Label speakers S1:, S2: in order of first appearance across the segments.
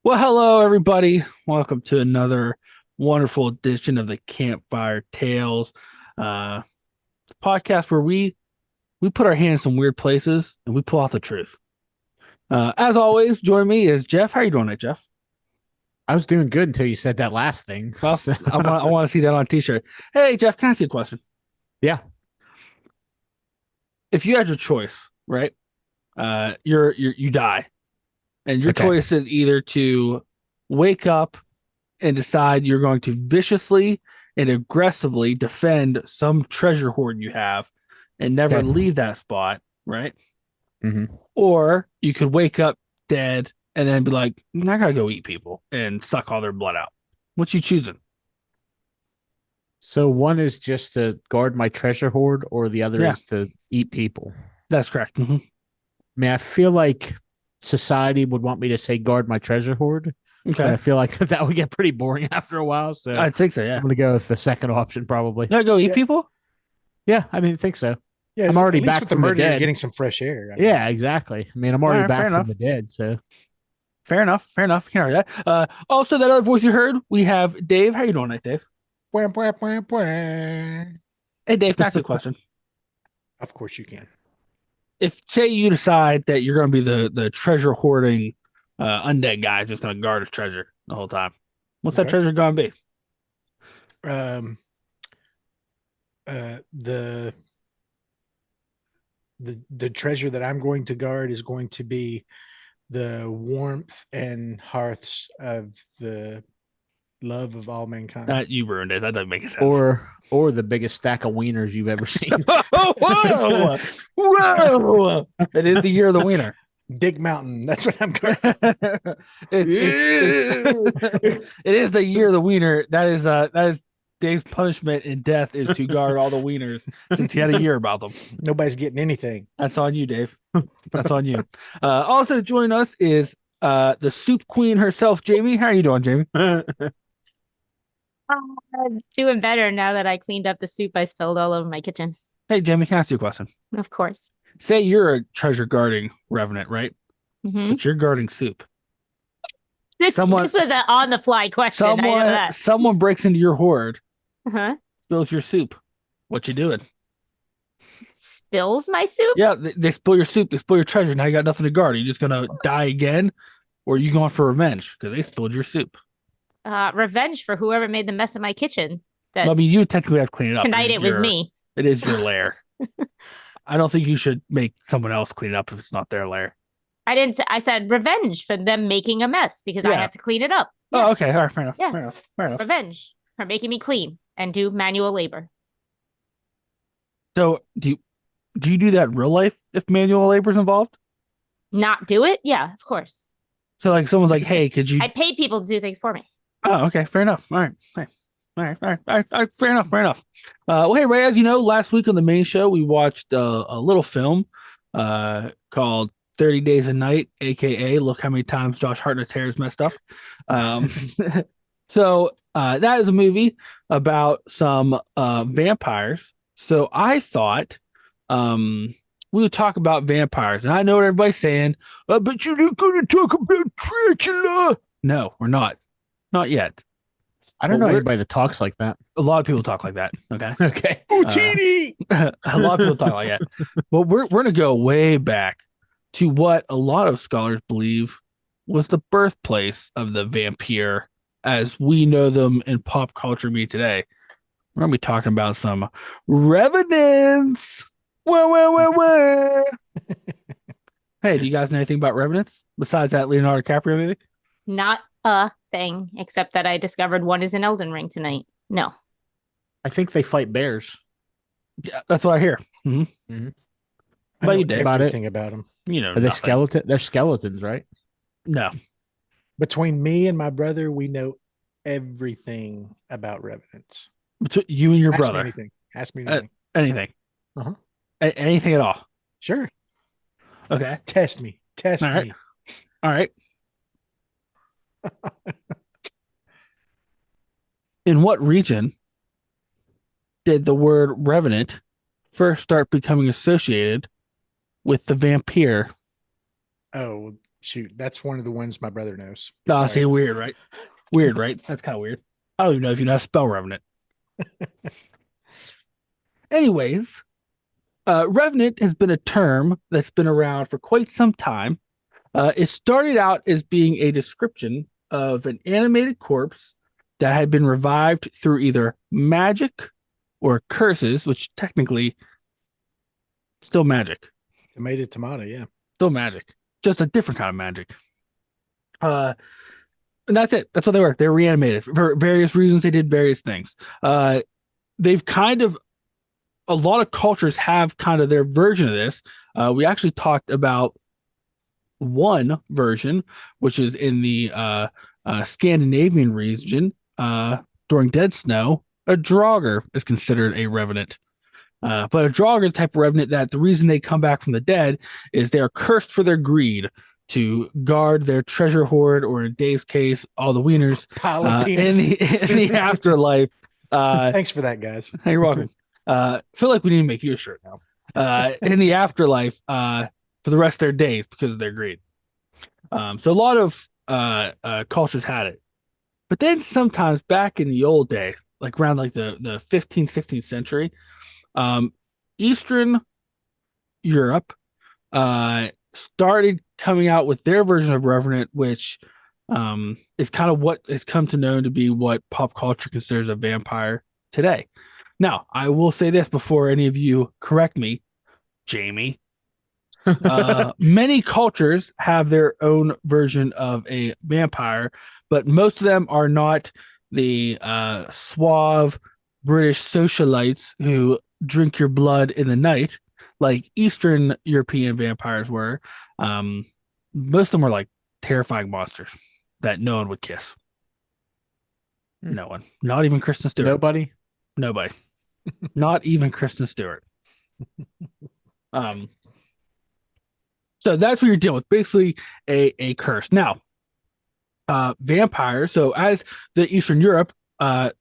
S1: Well, hello everybody. Welcome to another wonderful edition of the Campfire Tales, uh, podcast where we put our hand in some weird places and we pull out the truth. As always, joining me is Jeff. How are you doing, tonight, Jeff?
S2: I was doing good until you said that last thing.
S1: Well,
S2: So,
S1: I want to see that on a t-shirt. Hey, Jeff, can I ask you a question?
S2: yeah.
S1: If you had your choice, right? You die, and your
S2: Okay.
S1: choice is either to wake up and decide you're going to viciously and aggressively defend some treasure hoard you have and never
S2: Okay.
S1: leave that spot, right?
S2: hmm
S1: Or you could wake up dead and then be like, I gotta go eat people and suck all their blood out. What you choosing?
S2: So one is just to guard my treasure hoard, or the other
S1: Yeah,
S2: is to eat people.
S1: that's correct. Mm-hmm.
S2: I mean, I feel like society would want me to say guard my treasure hoard, but
S1: Okay,
S2: I feel like that would get pretty boring after a while. So
S1: I think so.
S2: I'm
S1: Yeah,
S2: going to go with the second option, probably.
S1: no, go eat
S3: Yeah,
S1: people.
S2: Yeah, I mean, I think so.
S3: yeah.
S2: I'm
S3: At
S2: already
S3: least
S2: back
S3: with the
S2: from the
S3: murder, you're
S2: dead.
S3: getting some fresh air.
S2: Yeah, exactly. I mean, I'm
S1: All
S2: already
S1: right, fair
S2: back from
S1: enough.
S2: the dead. So
S1: Fair enough. Fair enough. Can't argue that. Also, that other voice you heard, we have Dave. How you doing, tonight, Dave?
S3: Bwah, bwah, bwah, bwah.
S1: Hey, Dave, can I ask you a question?
S3: Of course you can.
S1: If say you decide that you're going to be the treasure hoarding undead guy, just going to guard his treasure the whole time, what's that
S3: Okay.
S1: treasure going to be?
S3: Um, the the treasure that I'm going to guard is going to be the warmth and hearths of the love of all mankind.
S1: That you ruined it. That doesn't make sense.
S2: or the biggest stack of wieners you've ever seen.
S1: Whoa, whoa! It is the year of the wiener.
S3: Dig Mountain. That's what I'm guarding.
S1: It is the year of the wiener. That is Dave's punishment in death is to guard all the wieners since he had a year about them.
S3: Nobody's getting anything.
S1: That's on you, Dave. That's on you. Also joining us is the soup queen herself, Jaime. How are you doing, Jaime?
S4: Doing better now that I cleaned up the soup I spilled all over my kitchen.
S1: Hey, Jaime, can I ask you a question?
S4: Of course.
S1: Say you're a treasure guarding revenant, right?
S4: hmm
S1: But you're guarding soup.
S4: This
S1: Someone-
S4: this was an on the fly question. I know
S1: Someone
S4: that.
S1: someone breaks into your hoard,
S4: Uh-huh.
S1: spills your soup. What you doing?
S4: Spills my soup?
S1: Yeah, they spill your soup, they spill your treasure. Now you got nothing to guard. Are you just gonna die again, or are you going for revenge because they spilled your soup?
S4: Revenge for whoever made the mess in my kitchen. That
S1: Well, I mean, you technically have to clean it up.
S4: tonight
S1: is
S4: it was
S1: your-
S4: me.
S1: It is your lair. I don't think you should make someone else clean it up if it's not their lair.
S4: I didn't say, I said revenge for them making a mess because I
S1: Yeah.
S4: had to clean it up.
S1: Oh, okay. All right, fair enough.
S4: Yeah.
S1: Fair enough. Fair enough.
S4: Revenge for making me clean and do manual labor.
S1: So, do you do that in real life if manual labor is involved?
S4: Not do it? Yeah, of course.
S1: So, like, someone's like, "Hey, could you?"
S4: I pay people to do things for me.
S1: Oh, okay. Fair enough. All right. All right. All right. All right. All right. All right. Fair enough. Fair enough. Well, hey, Ray, as you know, last week on the main show, we watched a little film called 30 Days a Night, aka Look How Many Times Josh Hartnett's hair is messed up. Um, so that is a movie about some vampires. So I thought we would talk about vampires. And I know what everybody's saying, but you're not going to talk about Dracula. No, we're not. Not yet.
S2: I don't
S1: Well,
S2: know
S1: we're-
S2: anybody that talks like that.
S1: A lot of people talk like that. Okay.
S2: Okay.
S3: Utini!
S1: A lot of people talk like that. But we're going to go way back to what a lot of scholars believe was the birthplace of the vampire as we know them in pop culture me today. We're going to be talking about some revenants. Wah. Hey, do you guys know anything about revenants besides that Leonardo DiCaprio movie?
S4: Not a thing, except that I discovered one is an Elden Ring tonight. No.
S2: I think they fight bears.
S1: Yeah, that's what I hear.
S3: I
S1: But
S3: know
S1: you did.
S2: About it.
S3: everything about them.
S1: You know,
S2: Are they
S1: nothing.
S2: skeleton? They're skeletons, right?
S1: No.
S3: Between me and my brother, we know everything about revenants.
S1: Between you and your
S3: Ask me
S1: brother.
S3: anything. Ask me anything.
S1: Anything.
S3: Uh-huh.
S1: Anything at all.
S3: Sure.
S1: Okay.
S3: Test me. Test
S1: All right.
S3: me.
S1: All right. In what region did the word revenant first start becoming associated with the vampire?
S3: Oh, Shoot, that's one of the ones my brother knows.
S1: Oh,
S3: Sorry.
S1: see, weird, right? Weird, right? That's kind of weird. I don't even know if you know how to spell Revenant. Anyways, Revenant has been a term that's been around for quite some time. It started out as being a description of an animated corpse that had been revived through either magic or curses, which technically still magic,
S3: Tomato, yeah.
S1: still magic, just a different kind of magic. And that's it. That's what they were. They were reanimated for various reasons. They did various things. They've kind of a lot of cultures have kind of their version of this. We actually talked about one version, which is in the Scandinavian region. During Dead Snow, a Draugr is considered a revenant. But a Draugr is the type of revenant that the reason they come back from the dead is they are cursed for their greed to guard their treasure hoard, or in Dave's case, all the wieners
S3: Pile of
S1: in
S3: penis.
S1: the afterlife.
S3: Thanks for that, guys.
S1: Hey, you're welcome. Feel like we need to make you a shirt now. In the afterlife, for the rest of their days because of their greed. So a lot of cultures had it, but then sometimes back in the old day, like around like the 15th, 16th century, Eastern Europe started coming out with their version of Revenant, which is kind of what has come to know to be what pop culture considers a vampire today. Now, I will say this before any of you correct me, Jaime. Many cultures have their own version of a vampire, but most of them are not the suave British socialites who drink your blood in the night, like Eastern European vampires were. Most of them were like terrifying monsters that no one would kiss. No one, not even Kristen Stewart.
S2: Nobody.
S1: Not even Kristen Stewart. So that's what you're dealing with, basically a curse. Now, vampires. So as the Eastern Europe,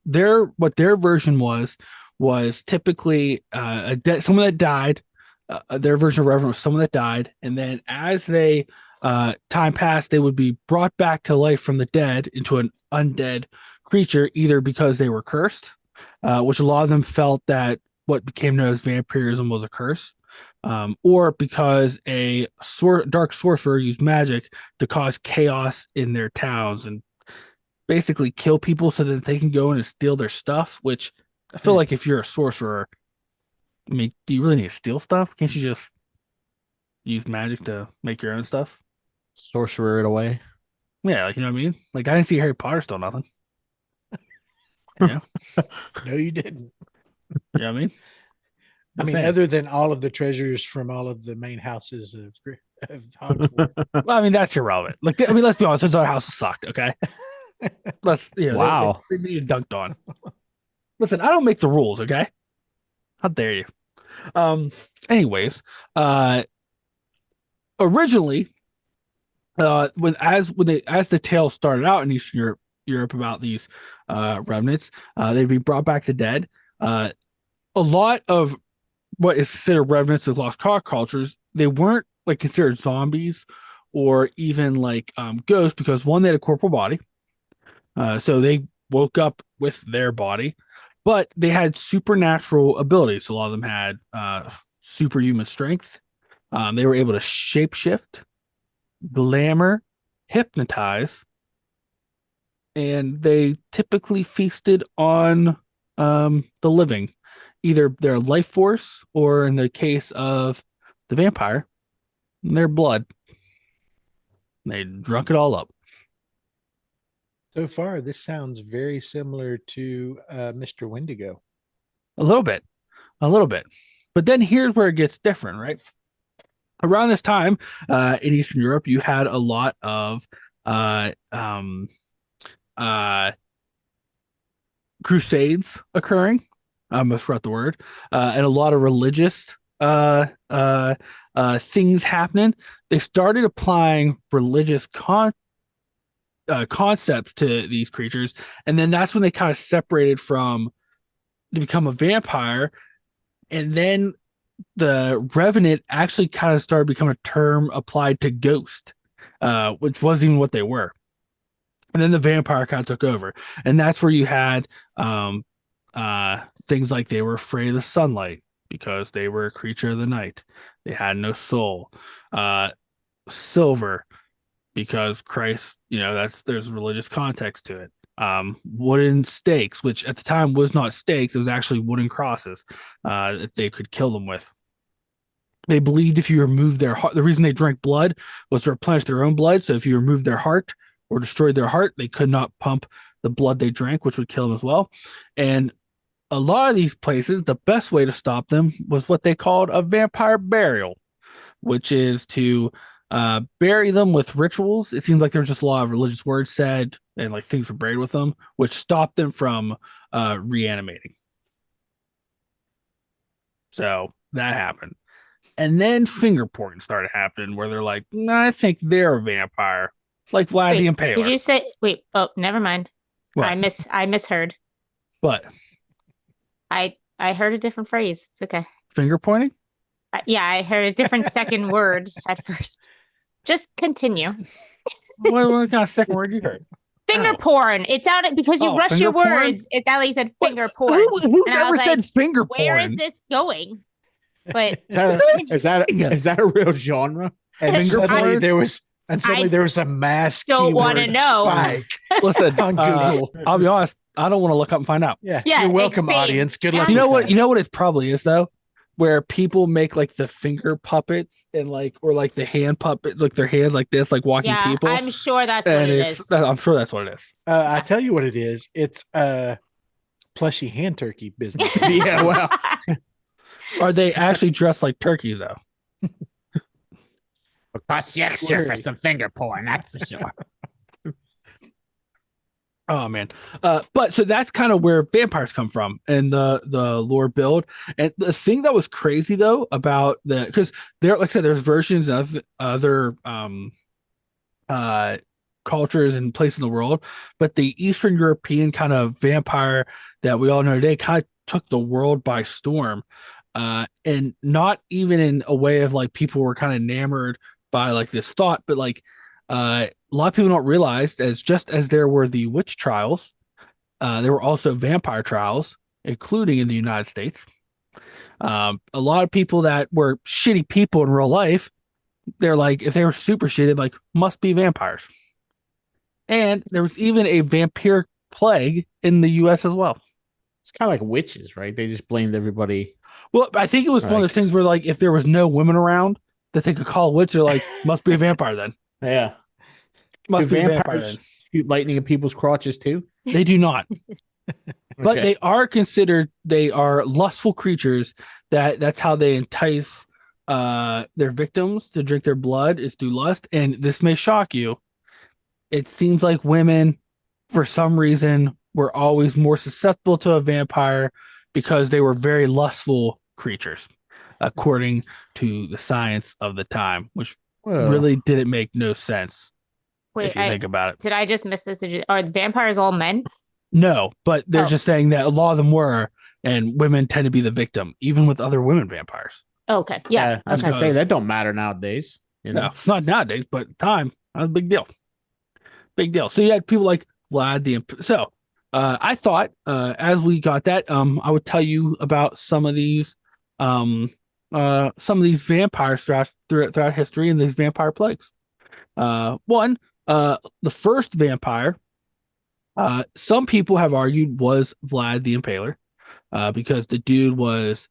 S1: their version was typically someone that died. Their version of Revenant was someone that died, and then as they time passed, they would be brought back to life from the dead into an undead creature, either because they were cursed, which a lot of them felt that what became known as vampirism was a curse, or because a dark sorcerer used magic to cause chaos in their towns and basically kill people so that they can go in and steal their stuff, which I feel like if you're a sorcerer, I mean, do you really need to steal stuff? Can't you just use magic to make your own stuff?
S2: Sorcerer it away.
S1: Yeah, like, you know what I mean? Like, I didn't see Harry Potter steal nothing. Yeah.
S3: No, you didn't.
S1: You know what I mean?
S3: I mean, other than all of the treasures from all of the main houses of Hogwarts.
S1: Well, I mean, that's irrelevant. Like, I mean, let's be honest, those other houses sucked, okay?
S2: Wow.
S1: They need dunked on. Listen, I don't make the rules, okay? How dare you? Anyways, originally, as the tale started out in Eastern Europe about these revenants, they'd be brought back to dead. A lot of what is considered revenants of lost cause cultures, they weren't like considered zombies or even like ghosts, because one, they had a corporal body, so they woke up with their body, but they had supernatural abilities. So a lot of them had superhuman strength. They were able to shapeshift, glamour, hypnotize, and they typically feasted on the living, either their life force or, in the case of the vampire, their blood. They drunk it all up.
S3: So far, this sounds very similar to Mr. Wendigo.
S1: A little bit. But then here's where it gets different, right? Around this time, in Eastern Europe, you had a lot of crusades occurring. I forgot the word, and a lot of religious things happening. They started applying religious concepts to these creatures, and then that's when they kind of separated from to become a vampire, and then the revenant actually kind of started becoming a term applied to ghost. which wasn't even what they were. And then the vampire kind of took over, and that's where you had things like they were afraid of the sunlight because they were a creature of the night. They had no soul. Silver because Christ, there's religious context to it. Wooden stakes, which at the time was not stakes, it was actually wooden crosses that they could kill them with. They believed if you removed their heart, the reason they drank blood was to replenish their own blood. So if you removed their heart or destroyed their heart, they could not pump the blood they drank, which would kill them as well. And a lot of these places, the best way to stop them was what they called a vampire burial, which is to bury them with rituals. It seems like there's just a lot of religious words said and like things were buried with them, which stopped them from reanimating. So that happened. And then finger pointing started happening where they're like, nah, I think they're a vampire. Like Vlad the Impaler.
S4: Did you say wait? Oh, never mind.
S1: What?
S4: I misheard.
S1: What?
S4: I heard a different phrase. It's okay.
S1: Finger pointing?
S4: Yeah, I heard a different second word at first. Just continue.
S1: What kind of second word you heard?
S4: Finger porn. It's out because you rush your
S1: porn?
S4: words. It's out like you said finger porn.
S1: Who
S4: And I
S1: ever
S4: was
S1: said
S4: like,
S1: finger
S4: Where
S1: porn?
S4: is this going? But
S2: Is that a real genre?
S3: And
S4: Finger
S3: suddenly
S1: porn?
S3: there was a mask.
S4: don't wanna
S3: keyword
S4: know.
S3: spike
S1: Listen,
S3: on Google.
S1: I'll be honest. I don't want to look up and find out.
S3: Yeah,
S4: Yeah,
S3: you're welcome,
S4: same.
S3: audience. Good luck.
S1: You know
S3: with
S1: what?
S3: that.
S1: You know what it probably is though, where people make like the finger puppets and or like the hand puppets, like their hands like this, like walking
S4: yeah,
S1: people.
S4: I'm sure that's what
S1: and
S4: it
S1: it's,
S4: is.
S1: I'm sure that's what it is.
S3: I tell you what it is. It's plushy hand turkey business.
S2: Yeah, well,
S1: Are they actually dressed like turkeys though?
S2: it costs you extra for some finger porn, that's for sure.
S1: Oh man. But so that's kind of where vampires come from and the lore build. And the thing that was crazy though about because there, like I said, there's versions of other cultures and places in the world, but the Eastern European kind of vampire that we all know today kind of took the world by storm. And not even in a way of like people were kind of enamored by like this thought, but like a lot of people don't realize just as there were the witch trials, there were also vampire trials, including in the United States. A lot of people that were shitty people in real life, they're like, if they were super shitty, like must be vampires. And there was even a vampire plague in the US as well.
S2: It's kind of like witches, right? They just blamed everybody.
S1: Well, I think it was one of those things where like if there was no women around that they could call a witch, they're like, must be a vampire then.
S2: Yeah.
S1: Must
S2: Do
S1: be a vampire
S2: vampires
S1: then.
S2: shoot lightning at people's crotches too?
S1: They do not. But
S2: Okay.
S1: they are lustful creatures that's how they entice their victims to drink their blood is through lust. And this may shock you. It seems like women, for some reason, were always more susceptible to a vampire because they were very lustful creatures, according to the science of the time, which
S2: Well,
S1: really didn't make no sense
S4: Wait,
S1: if you think about it.
S4: did I just miss this? Are vampires all men?
S1: No, but they're
S4: Oh.
S1: just saying that a lot of them were, and women tend to be the victim, even with other women vampires.
S4: Okay, yeah.
S2: I was
S4: Okay.
S2: gonna say that don't matter nowadays. You know?
S1: No, not nowadays, but time, that was a big deal. Big deal. So you had people like Vlad the So I thought as we got that, I would tell you about some of these vampires throughout history and these vampire plagues. One, the first vampire, some people have argued was Vlad the Impaler, because the dude was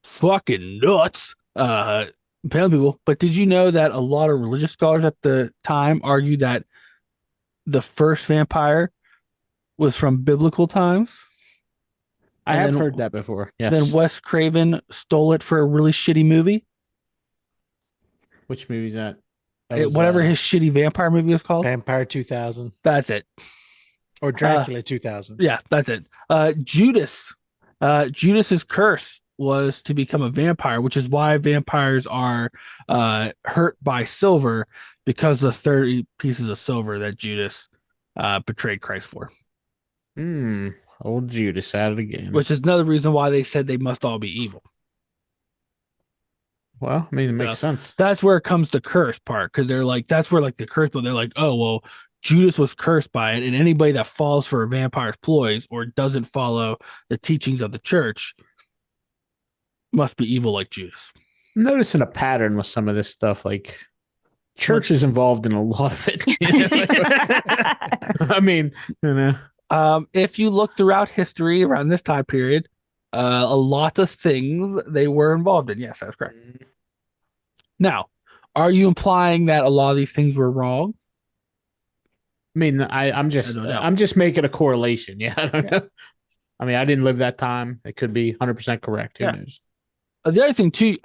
S1: fucking nuts, impaling people. But did you know that a lot of religious scholars at the time argued that the first vampire was from biblical times?
S2: I
S1: And
S2: have
S1: then-
S2: heard that before. Yes.
S1: Then Wes Craven stole it for a really shitty movie.
S2: Which movie is that? That was,
S1: Whatever his shitty vampire movie is called.
S3: Vampire 2000
S1: That's it.
S3: or Dracula 2000.
S1: Yeah, that's it. Judas's curse was to become a vampire, which is why vampires are hurt by silver, because of the 30 pieces of silver that Judas betrayed Christ for.
S2: Old Judas at it again.
S1: Which is another reason why they said they must all be evil.
S2: Well, I mean, it makes sense.
S1: That's where it comes to curse part, because they're like, that's where like the curse, but they're like, oh well, Judas was cursed by it, and anybody that falls for a vampire's ploys or doesn't follow the teachings of the church must be evil like Judas.
S2: I'm noticing a pattern with some of this stuff. Like, church is involved in a lot of it. I mean,
S1: if you look throughout history around this time period, a lot of things they were involved in. Yes, that's correct. Now, are you implying that a lot of these things were wrong?
S2: I mean, I'm just making a correlation. Yeah, I don't know. I mean, I didn't live that time. It could be 100% correct. Who knows?
S1: The other thing too,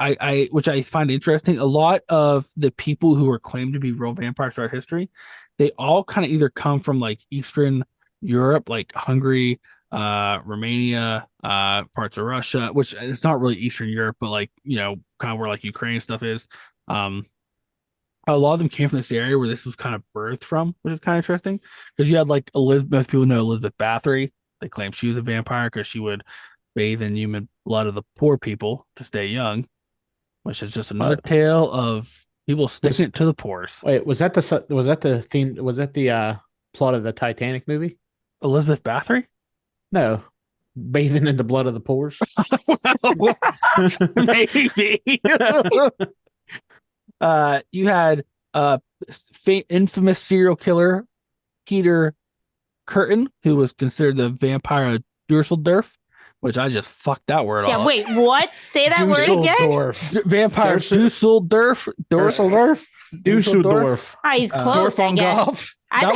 S1: which I find interesting, a lot of the people who are claimed to be real vampires throughout history, they all kind of either come from like Eastern Europe, like Hungary, Romania, parts of Russia, which it's not really Eastern Europe, but like, you know, kind of where like Ukraine stuff is. A lot of them came from this area where this was kind of birthed from, which is kind of interesting, because you had like Elizabeth. Most people know Elizabeth Bathory. They claim she was a vampire because she would bathe in human blood of the poor people to stay young, which is just another tale of people sticking it to the pores.
S2: Wait, was that the theme? Was that the plot of the Titanic movie?
S1: Elizabeth Bathory?
S2: No, bathing in the blood of the pores.
S1: Maybe. You had infamous serial killer Peter Curtin, who was considered the vampire of Dusseldorf, which I just fucked that word off.
S4: Yeah, wait, what? Say that word again.
S1: Vampire Dusseldorf.
S2: Dusseldorf.
S4: He's close, I guess.
S1: That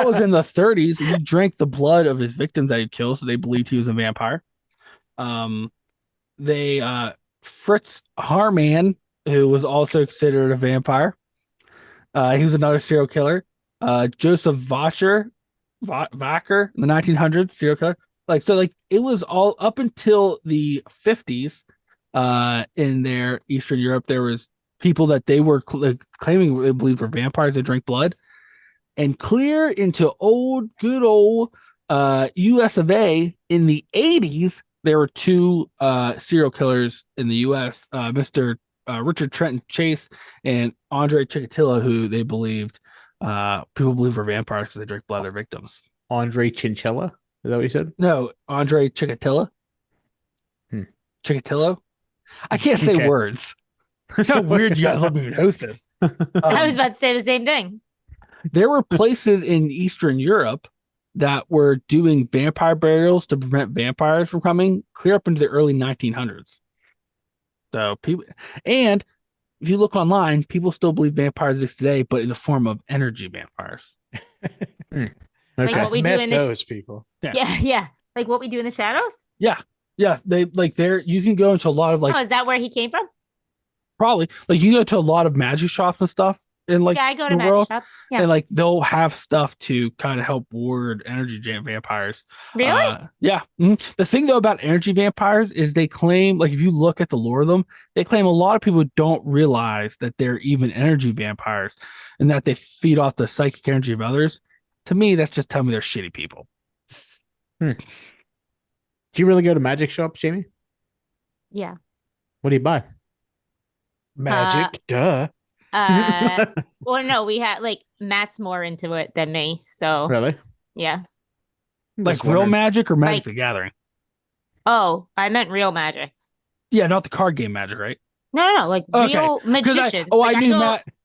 S1: was in the 30s. He drank the blood of his victims that he'd killed, so they believed he was a vampire. Fritz Harman, who was also considered a vampire. He was another serial killer. Joseph Vacher in the 1900s, serial killer. It was all up until the 50s. In their Eastern Europe, there was people that they were claiming they believed were vampires that drank blood, and clear into good old U.S. of A. in the 80s. There were two serial killers in the U.S. Mr. Richard Trenton Chase and Andre Chikatilo, who they believed people believe were vampires because they drank blood of their victims.
S2: Andre Chinchilla? Is that what you said?
S1: No, Andre Chikatilo. Chikatilo? I can't say words. It's kind of weird you guys let me host this.
S4: I was about to say the same thing.
S1: There were places in Eastern Europe that were doing vampire burials to prevent vampires from coming clear up into the early 1900s. So people, and if you look online, people still believe vampires exist today, but in the form of energy vampires.
S4: Like what we do in
S3: those people.
S4: Yeah. Like what we do in the shadows?
S1: Yeah. You can go into a lot of
S4: is that where he came from?
S1: Probably. Like you go to a lot of magic shops and stuff in
S4: I go to magic shops. Yeah.
S1: And they'll have stuff to kind of help ward energy vampires.
S4: Really?
S1: Yeah. Mm-hmm. The thing though about energy vampires is they claim, if you look at the lore of them, they claim a lot of people don't realize that they're even energy vampires and that they feed off the psychic energy of others. To me, that's just telling me they're shitty people.
S2: Do you really go to magic shops, Jamie?
S4: Yeah.
S2: What do you buy?
S3: Magic, duh.
S4: Well, no, we had Matt's more into it than me, so
S2: really,
S4: yeah.
S1: Real magic or Magic the Gathering?
S4: Oh, I meant real magic.
S1: Yeah, not the card game magic, right?
S4: No, real magicians.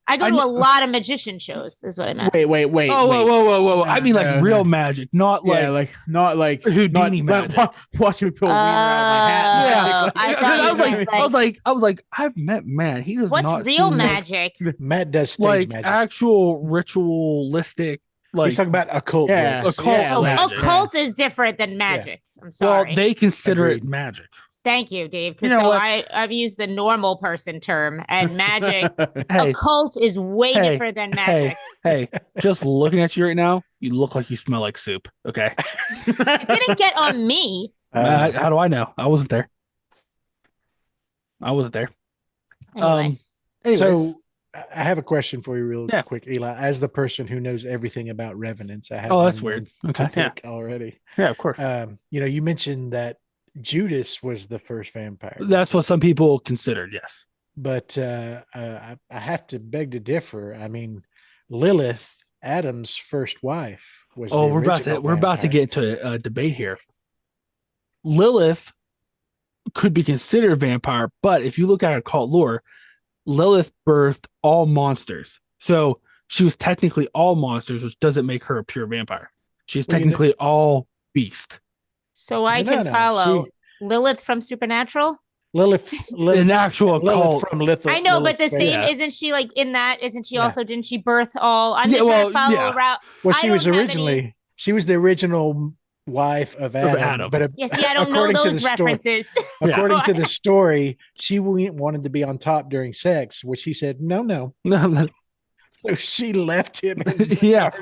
S4: I go to a lot of magician shows, is what I meant.
S2: Wait.
S1: Whoa. I mean real magic, not Houdini magic.
S2: Watch me pull a wiener out of my hat.
S1: I was like, I've met Matt. He does
S4: What's
S1: not
S4: real magic?
S3: Matt does stage magic.
S1: Actual ritualistic.
S3: He's talking about occult.
S1: Magic.
S4: Occult is different than magic. I'm sorry.
S1: Well, they consider it magic.
S4: Thank you, Dave. Because I've used the normal person term, and magic, occult is way different than magic.
S1: Hey, just looking at you right now, you look like you smell like soup. Okay.
S4: It didn't get on me.
S1: How do I know? I wasn't there.
S4: Anyway.
S3: So I have a question for you real quick, Eli. As the person who knows everything about Revenants, I have
S1: that's weird. Okay.
S3: Already.
S1: Yeah, of course.
S3: You mentioned that Judas was the first vampire.
S1: That's what some people considered, yes.
S3: but I have to beg to differ. I mean, Lilith, Adam's first wife, was the original
S1: we're about to
S3: vampire.
S1: get into a debate here. Lilith could be considered a vampire, but if you look at occult lore, Lilith birthed all monsters. So she was technically all monsters, which doesn't make her a pure vampire. She's technically all beast.
S4: So I can follow Lilith from Supernatural.
S3: Lilith
S1: an actual
S3: Lilith from Lilith.
S4: I know,
S3: Lilith's
S4: but the same isn't she like in that? Isn't she also? Didn't she birth all? I'm just trying to follow around.
S3: Well, she was originally she was the original wife of Adam. But
S4: see, I don't know those references.
S3: According to the story, she wanted to be on top during sex, which he said no. So she left him.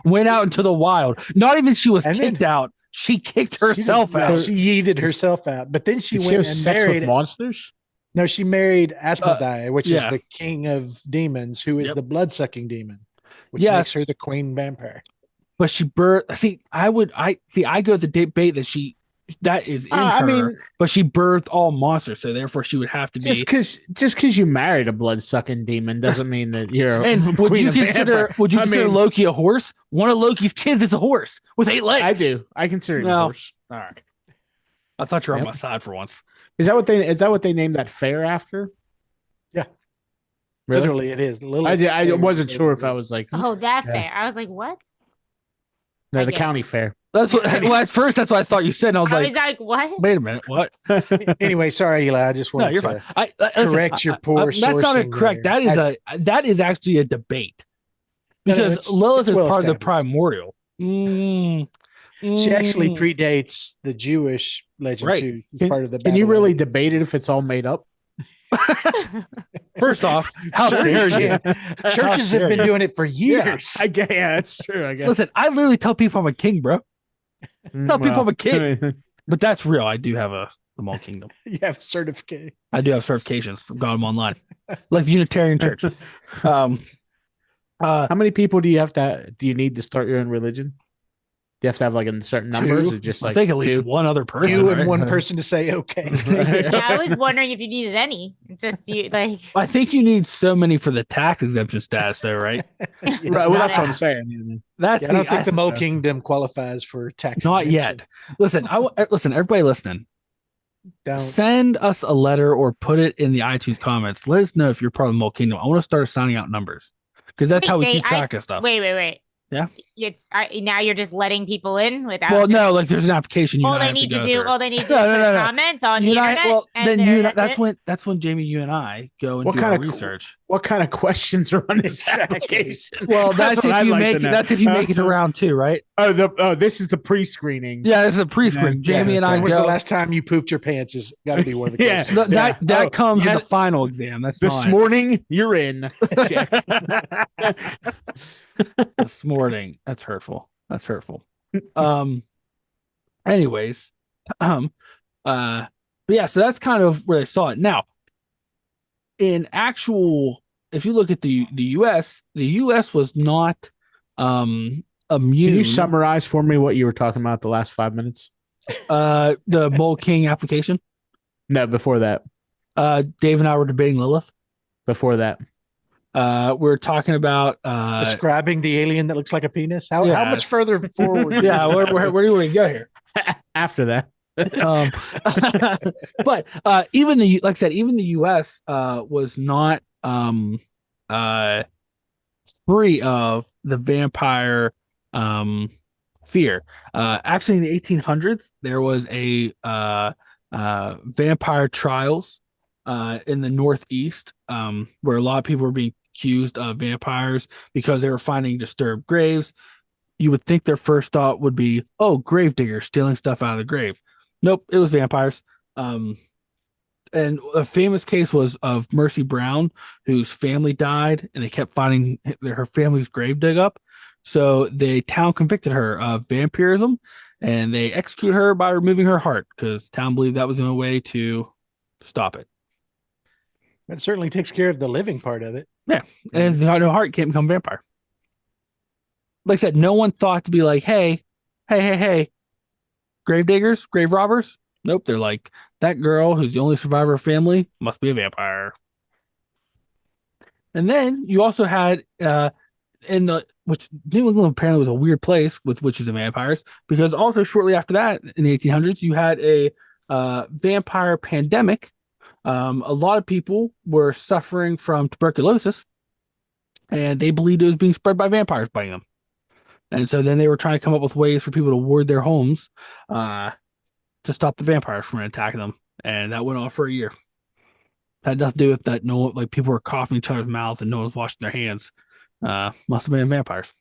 S1: Went out into the wild. Not even she was kicked out. She kicked herself out.
S3: She yeeted herself out. But then she went and married
S2: monsters.
S3: No, she married Asmodeus, which is the king of demons, who is the blood-sucking demon, which makes her the queen vampire.
S1: But she birthed. I go the debate that is in her. But she birthed all monsters, so therefore she would have to be.
S2: Just because you married a blood-sucking demon doesn't mean that you're.
S1: And would you consider Loki a horse? One of Loki's kids is a horse with 8 legs.
S2: I do. I consider him a horse.
S1: All right. I thought you were on my side for once.
S2: Is that what they named that fair after?
S3: Yeah.
S2: Really?
S3: Literally it is.
S2: I wasn't sure if I was like,
S4: that fair. I was like, what?
S2: No, the county fair.
S1: That's what at first that's what I thought you said. And I was like,
S4: what?
S1: Wait a minute, what?
S3: Anyway, sorry, Eli. I just wanted to correct your poor
S1: That's not incorrect. That is actually a debate. Because Lilith is part of the primordial.
S3: She actually predates the Jewish legend too. Part of the.
S2: Can you really debate it if it's all made up?
S1: First off, how dare you?
S3: Churches have been doing it for years.
S2: Yeah, that's true. I guess.
S1: Listen, I literally tell people I'm a king, bro. Tell people I'm a king, but that's real. I do have the Mole Kingdom.
S3: You have a certificate.
S1: I do have certifications. I've got them online, like the Unitarian Church.
S2: How many people do you need to start your own religion? Do you have to have like a certain numbers? Or just
S1: I think at least one other person.
S3: You and one person to say okay.
S4: Yeah, I was wondering if you needed any. Just you like.
S1: I think you need so many for the tax exemption status, though, right?
S2: Right. Well, that's what I'm saying.
S3: I don't think the Mole Kingdom qualifies for tax.
S1: Not yet. Listen, everybody listening. Send us a letter or put it in the iTunes comments. Let us know if you're part of the Mole Kingdom. I want to start signing out numbers because that's how we keep track of stuff.
S4: Wait.
S1: Yeah.
S4: Now you're just letting people in without.
S1: Well, no, like there's an application.
S4: All they need to do comment on the internet.
S1: Well, then that's when Jamie, you and I go and do our research.
S2: What kind of questions are on this application?
S1: Well, that's if you make it to round 2, right?
S2: This is the pre-screening.
S1: Yeah, this is a pre-screen. Jamie and I.
S3: When was the last time you pooped your pants? Is got to be one of the questions.
S1: That comes in the final exam. That's
S2: this morning. You're in. Check.
S1: This morning. That's hurtful. Anyways, but yeah, so that's kind of where they saw it. Now, in actual, if you look at the US was not immune.
S2: Can you summarize for me what you were talking about the last 5 minutes?
S1: The Mole King application.
S2: No, before that.
S1: Dave and I were debating Lilith.
S2: Before that.
S1: We're talking about
S3: describing the alien that looks like a penis. How much further forward?
S1: Yeah, where do you want to go here?
S2: After that.
S1: But even the US was not free of the vampire fear. Actually, in the 1800s, there was a vampire trials in the Northeast, where a lot of people were being accused of vampires because they were finding disturbed graves. You would think their first thought would be, oh, grave diggers stealing stuff out of the grave. Nope, it was vampires. And a famous case was of Mercy Brown, whose family died, and they kept finding her family's grave dug up. So the town convicted her of vampirism, and they executed her by removing her heart because the town believed that was the only way to stop it.
S3: That certainly takes care of the living part of it.
S1: Yeah, and if no heart, can't become vampire. Like I said, no one thought to be like, hey, grave diggers, grave robbers. Nope, they're like, that girl who's the only survivor of family must be a vampire. And then you also had in the which New England apparently was a weird place with witches and vampires, because also shortly after that in the 1800s you had a vampire pandemic. A lot of people were suffering from tuberculosis, and they believed it was being spread by vampires biting them. And so then they were trying to come up with ways for people to ward their homes to stop the vampires from attacking them. And that went on for a year. Had nothing to do with that. No, like people were coughing each other's mouths and no one was washing their hands. Must have been vampires.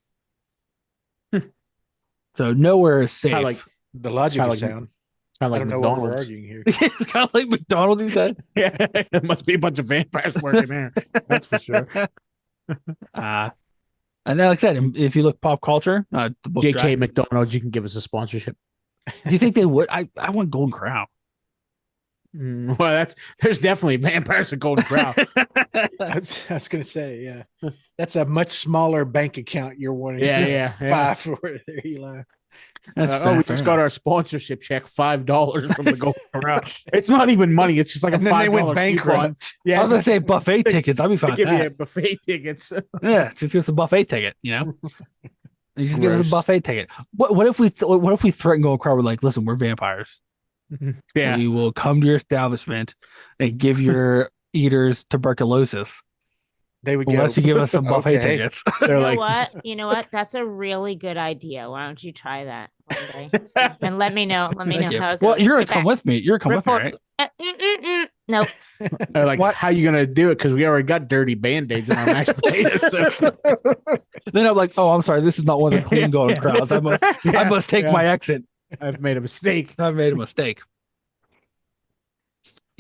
S1: So nowhere is safe.
S3: Like the logic is sound.
S2: Kind of like
S3: I don't know what we're arguing here.
S1: It's kind of like McDonald's, he says.
S2: Yeah, there must be a bunch of vampires working there. That's for sure.
S1: And then, like I said, if you look pop culture, the book
S2: J.K. McDonald's, you can give us a sponsorship.
S1: Do you think they would? I want Golden Crown.
S2: Well, there's definitely vampires at Golden Crown.
S3: I was going to say, yeah, that's a much smaller bank account you're wanting to buy for. There, Eli.
S2: We just got our sponsorship check, $5 from the Golden Crown. It's not even money; it's just like
S3: and
S2: a $5
S3: then they went bankrupt.
S1: Yeah, I was gonna say buffet tickets. I'd be fine.
S2: Give me buffet tickets.
S1: Yeah, just give us a buffet ticket. You know, you just give us a buffet ticket. What if we threaten Golden Crown? We're like, listen, we're vampires.
S2: Yeah,
S1: we will come to your establishment and give your eaters tuberculosis.
S3: They would
S1: unless you give us some buffet tickets.
S4: You know what? That's a really good idea. Why don't you try that one day? And let me know. How it goes.
S1: Well, you're gonna come with me. You're gonna come with me,
S4: right? Nope.
S2: Like, how are you gonna do it? Because we already got dirty band-aids in our mashed potatoes. So.
S1: Then I'm like, oh, I'm sorry. This is not one of the clean Golden Crowns. I must take my exit.
S2: I've made a mistake.
S1: You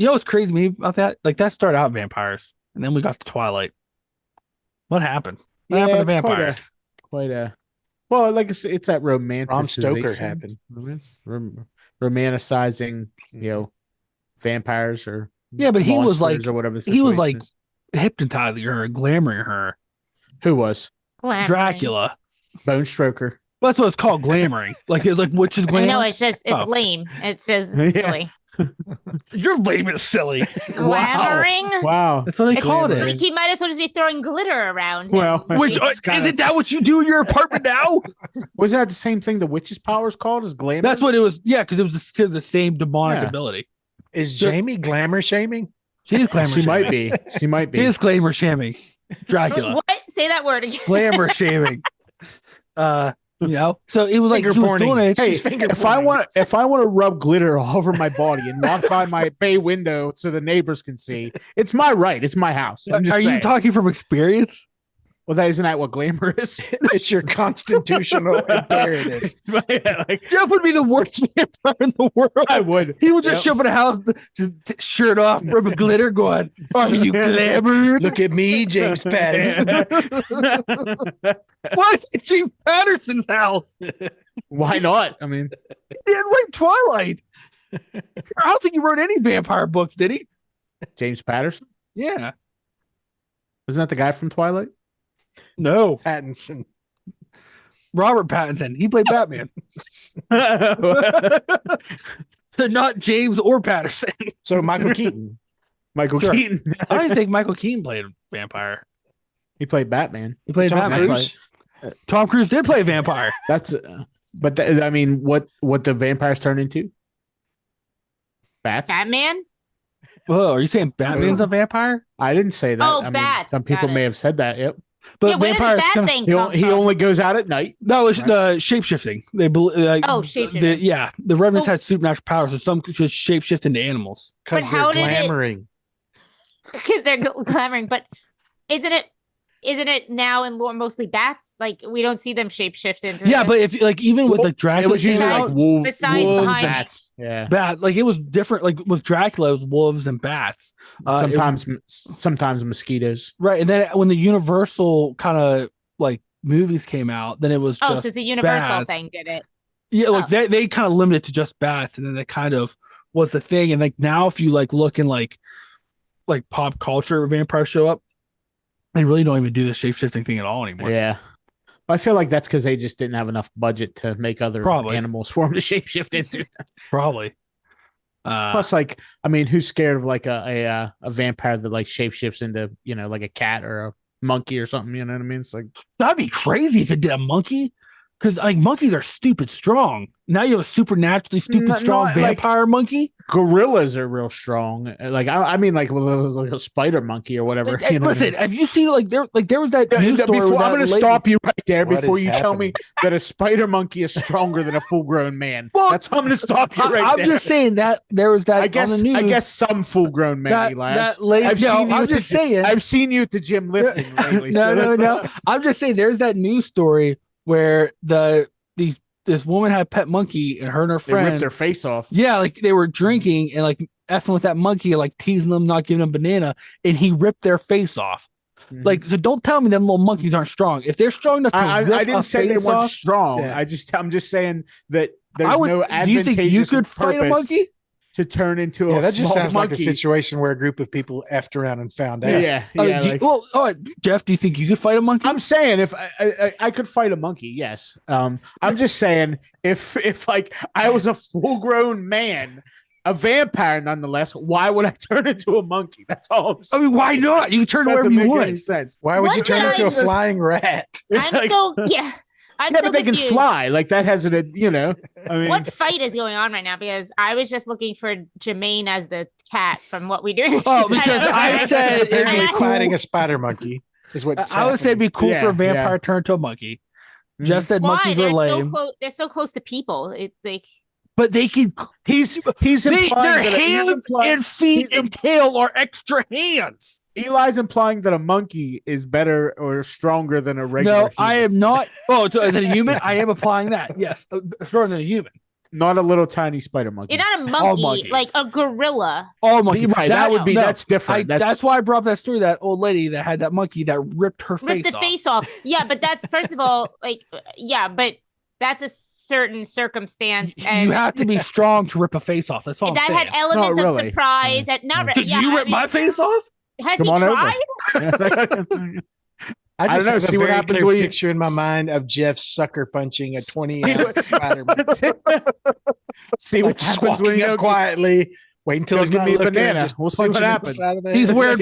S1: know what's crazy to me about that? Like, that started out vampires, and then we got to Twilight. What happened? What happened to vampires?
S2: Well, like it's that romanticization.
S3: Bram Stoker happened.
S2: Romanticizing, vampires or
S1: but he was like,
S2: or whatever.
S1: He was like hypnotizing her, glamoring her.
S2: Who was?
S1: Dracula.
S2: Bone Stroker.
S1: Well, that's what it's called, glamoring. Like it's like witches glamour.
S4: No, it's lame. It's just silly.
S1: You're lame and silly.
S4: Glamoring?
S2: Wow.
S1: That's what they called it.
S4: Like he might as well just be throwing glitter around.
S2: Well,
S1: isn't that what you do in your apartment now?
S2: Was that the same thing the witch's powers called as glamour?
S1: That's what it was. Yeah, because it was the same demonic ability.
S3: Is Jaime glamour shaming?
S1: She is glamour shaming.
S2: She might be.
S1: He is glamour shaming. Dracula.
S4: What? Say that word again.
S1: Glamour shaming. So it was like he was doing it.
S2: Hey, if I want to rub glitter all over my body and walk by my bay window so the neighbors can see, it's my right. It's my house.
S1: Are you talking from experience?
S2: Well, isn't that what glamour is?
S3: It's your constitutional imperative.
S1: Jeff would be the worst vampire in the world.
S2: I would.
S1: He would just show up in a house, just shirt off, rubbing glitter, going, "Are you glamour?
S3: Look at me, James Patterson."
S1: Why is it James Patterson's house?
S2: Why not? I mean,
S1: he didn't write Twilight. I don't think he wrote any vampire books, did he?
S2: James Patterson?
S1: Yeah.
S2: Wasn't that the guy from Twilight?
S1: No.
S3: Pattinson.
S1: Robert Pattinson. He played Batman. So not James or Patterson.
S3: So Michael Keaton.
S2: Keaton.
S1: I didn't think Michael Keaton played a vampire.
S2: He played Batman.
S1: He played Batman. Tom Cruise did play a vampire.
S2: What the vampires turn into? Bats?
S4: Batman?
S1: Whoa, are you saying Batman's a vampire?
S2: I didn't say that.
S4: Oh, bats.
S2: Some people may have said that. Yep.
S1: But vampires,
S2: he only goes out at night.
S1: No, it's shape-shifting. They believe.
S4: Shape-shifting.
S1: The Revenants had supernatural powers, so some could shape-shift into animals.
S3: Because they're glamoring.
S4: Because they're glamoring, but isn't it now in lore mostly bats? Like we don't see them shapeshift into.
S1: Yeah, but if even with Dracula,
S2: it was usually like wolves,
S4: besides
S2: bats. Yeah,
S1: bat. Like it was different. Like with Dracula, it was wolves and bats.
S2: Sometimes mosquitoes.
S1: Right, and then when the Universal kind of like movies came out, then it was
S4: so it's a Universal thing, did it?
S1: Yeah, like they kind of limited it to just bats, and then that kind of was the thing. And like now, if you like look in like pop culture, vampires show up. They really don't even do the shape-shifting thing at all anymore.
S2: Yeah. I feel like that's because they just didn't have enough budget to make other animals for them to shape-shift into.
S1: Probably.
S2: Plus, who's scared of like a vampire that like shape-shifts into, like a cat or monkey or something. You know what I mean? It's like
S1: that'd be crazy if it did a monkey, because like monkeys are stupid strong. Now you have a supernaturally stupid strong vampire monkey.
S2: Gorillas are real strong. Like I mean, like well, it was like a spider monkey or whatever.
S1: Listen, have you seen there was that news story?
S2: I'm going to stop you right there before you tell me that a spider monkey is stronger than a full-grown man. Well, that's why I'm going to stop you right there.
S1: I'm just saying that there was that. On the news.
S2: I guess some full-grown men. I've seen you at the gym lifting lately.
S1: No. I'm just saying there's that news story where this woman had a pet monkey, and her and her friend
S2: ripped their face off.
S1: Yeah, like they were drinking and like effing with that monkey, like teasing them, not giving them banana, and he ripped their face off. Mm-hmm. Like, so don't tell me them little monkeys aren't strong. If they're strong enough to
S2: I didn't say they weren't strong. Yeah. I'm just saying that there's no advantageous. Do you think you could fight a monkey? To turn into a
S3: that just sounds
S2: monkey.
S3: Like a situation where a group of people effed around and found out.
S1: Jeff, do you think you could fight a monkey?
S2: I'm saying if I could fight a monkey, yes. I'm just saying if like I was a full-grown man, a vampire nonetheless, why would I turn into a monkey? That's all I'm saying.
S1: I mean, why not? You can turn wherever you want.
S3: Why would you turn into a flying rat?
S2: But they can fly. Like that has I mean,
S4: what fight is going on right now? Because I was just looking for Jaime as the cat from What We Do.
S1: Because I said
S3: apparently fighting a spider monkey is what
S1: I would say. It'd be cool for a vampire to turn to a monkey. Mm-hmm. Jeff said monkeys were lame.
S4: They're so close to people.
S1: But they can.
S2: He's
S1: their hands and feet and tail are extra hands.
S2: Eli's implying that a monkey is better or stronger than a regular human.
S1: I am not. Oh, than a human? I am applying that. Yes. Stronger than a human.
S2: Not a little tiny spider monkey.
S4: You're not a monkey, like a gorilla.
S1: All monkeys.
S2: Right, that would be, that's different.
S1: That's why I brought up that story, that old lady that had that monkey that ripped her face off.
S4: Yeah, but that's, first of all, but that's a certain circumstance. And
S1: you have to be strong to rip a face off. That's all I'm saying.
S4: That had elements of surprise.
S1: Did you rip my face off?
S4: Has he tried?
S3: I don't know. See what happens when you picture in my mind of Jeff sucker punching a 20-ounce Spider-Man.
S2: See what happens when you
S3: quietly wait until it's
S2: give me a banana. We'll see what happens.
S1: He's wearing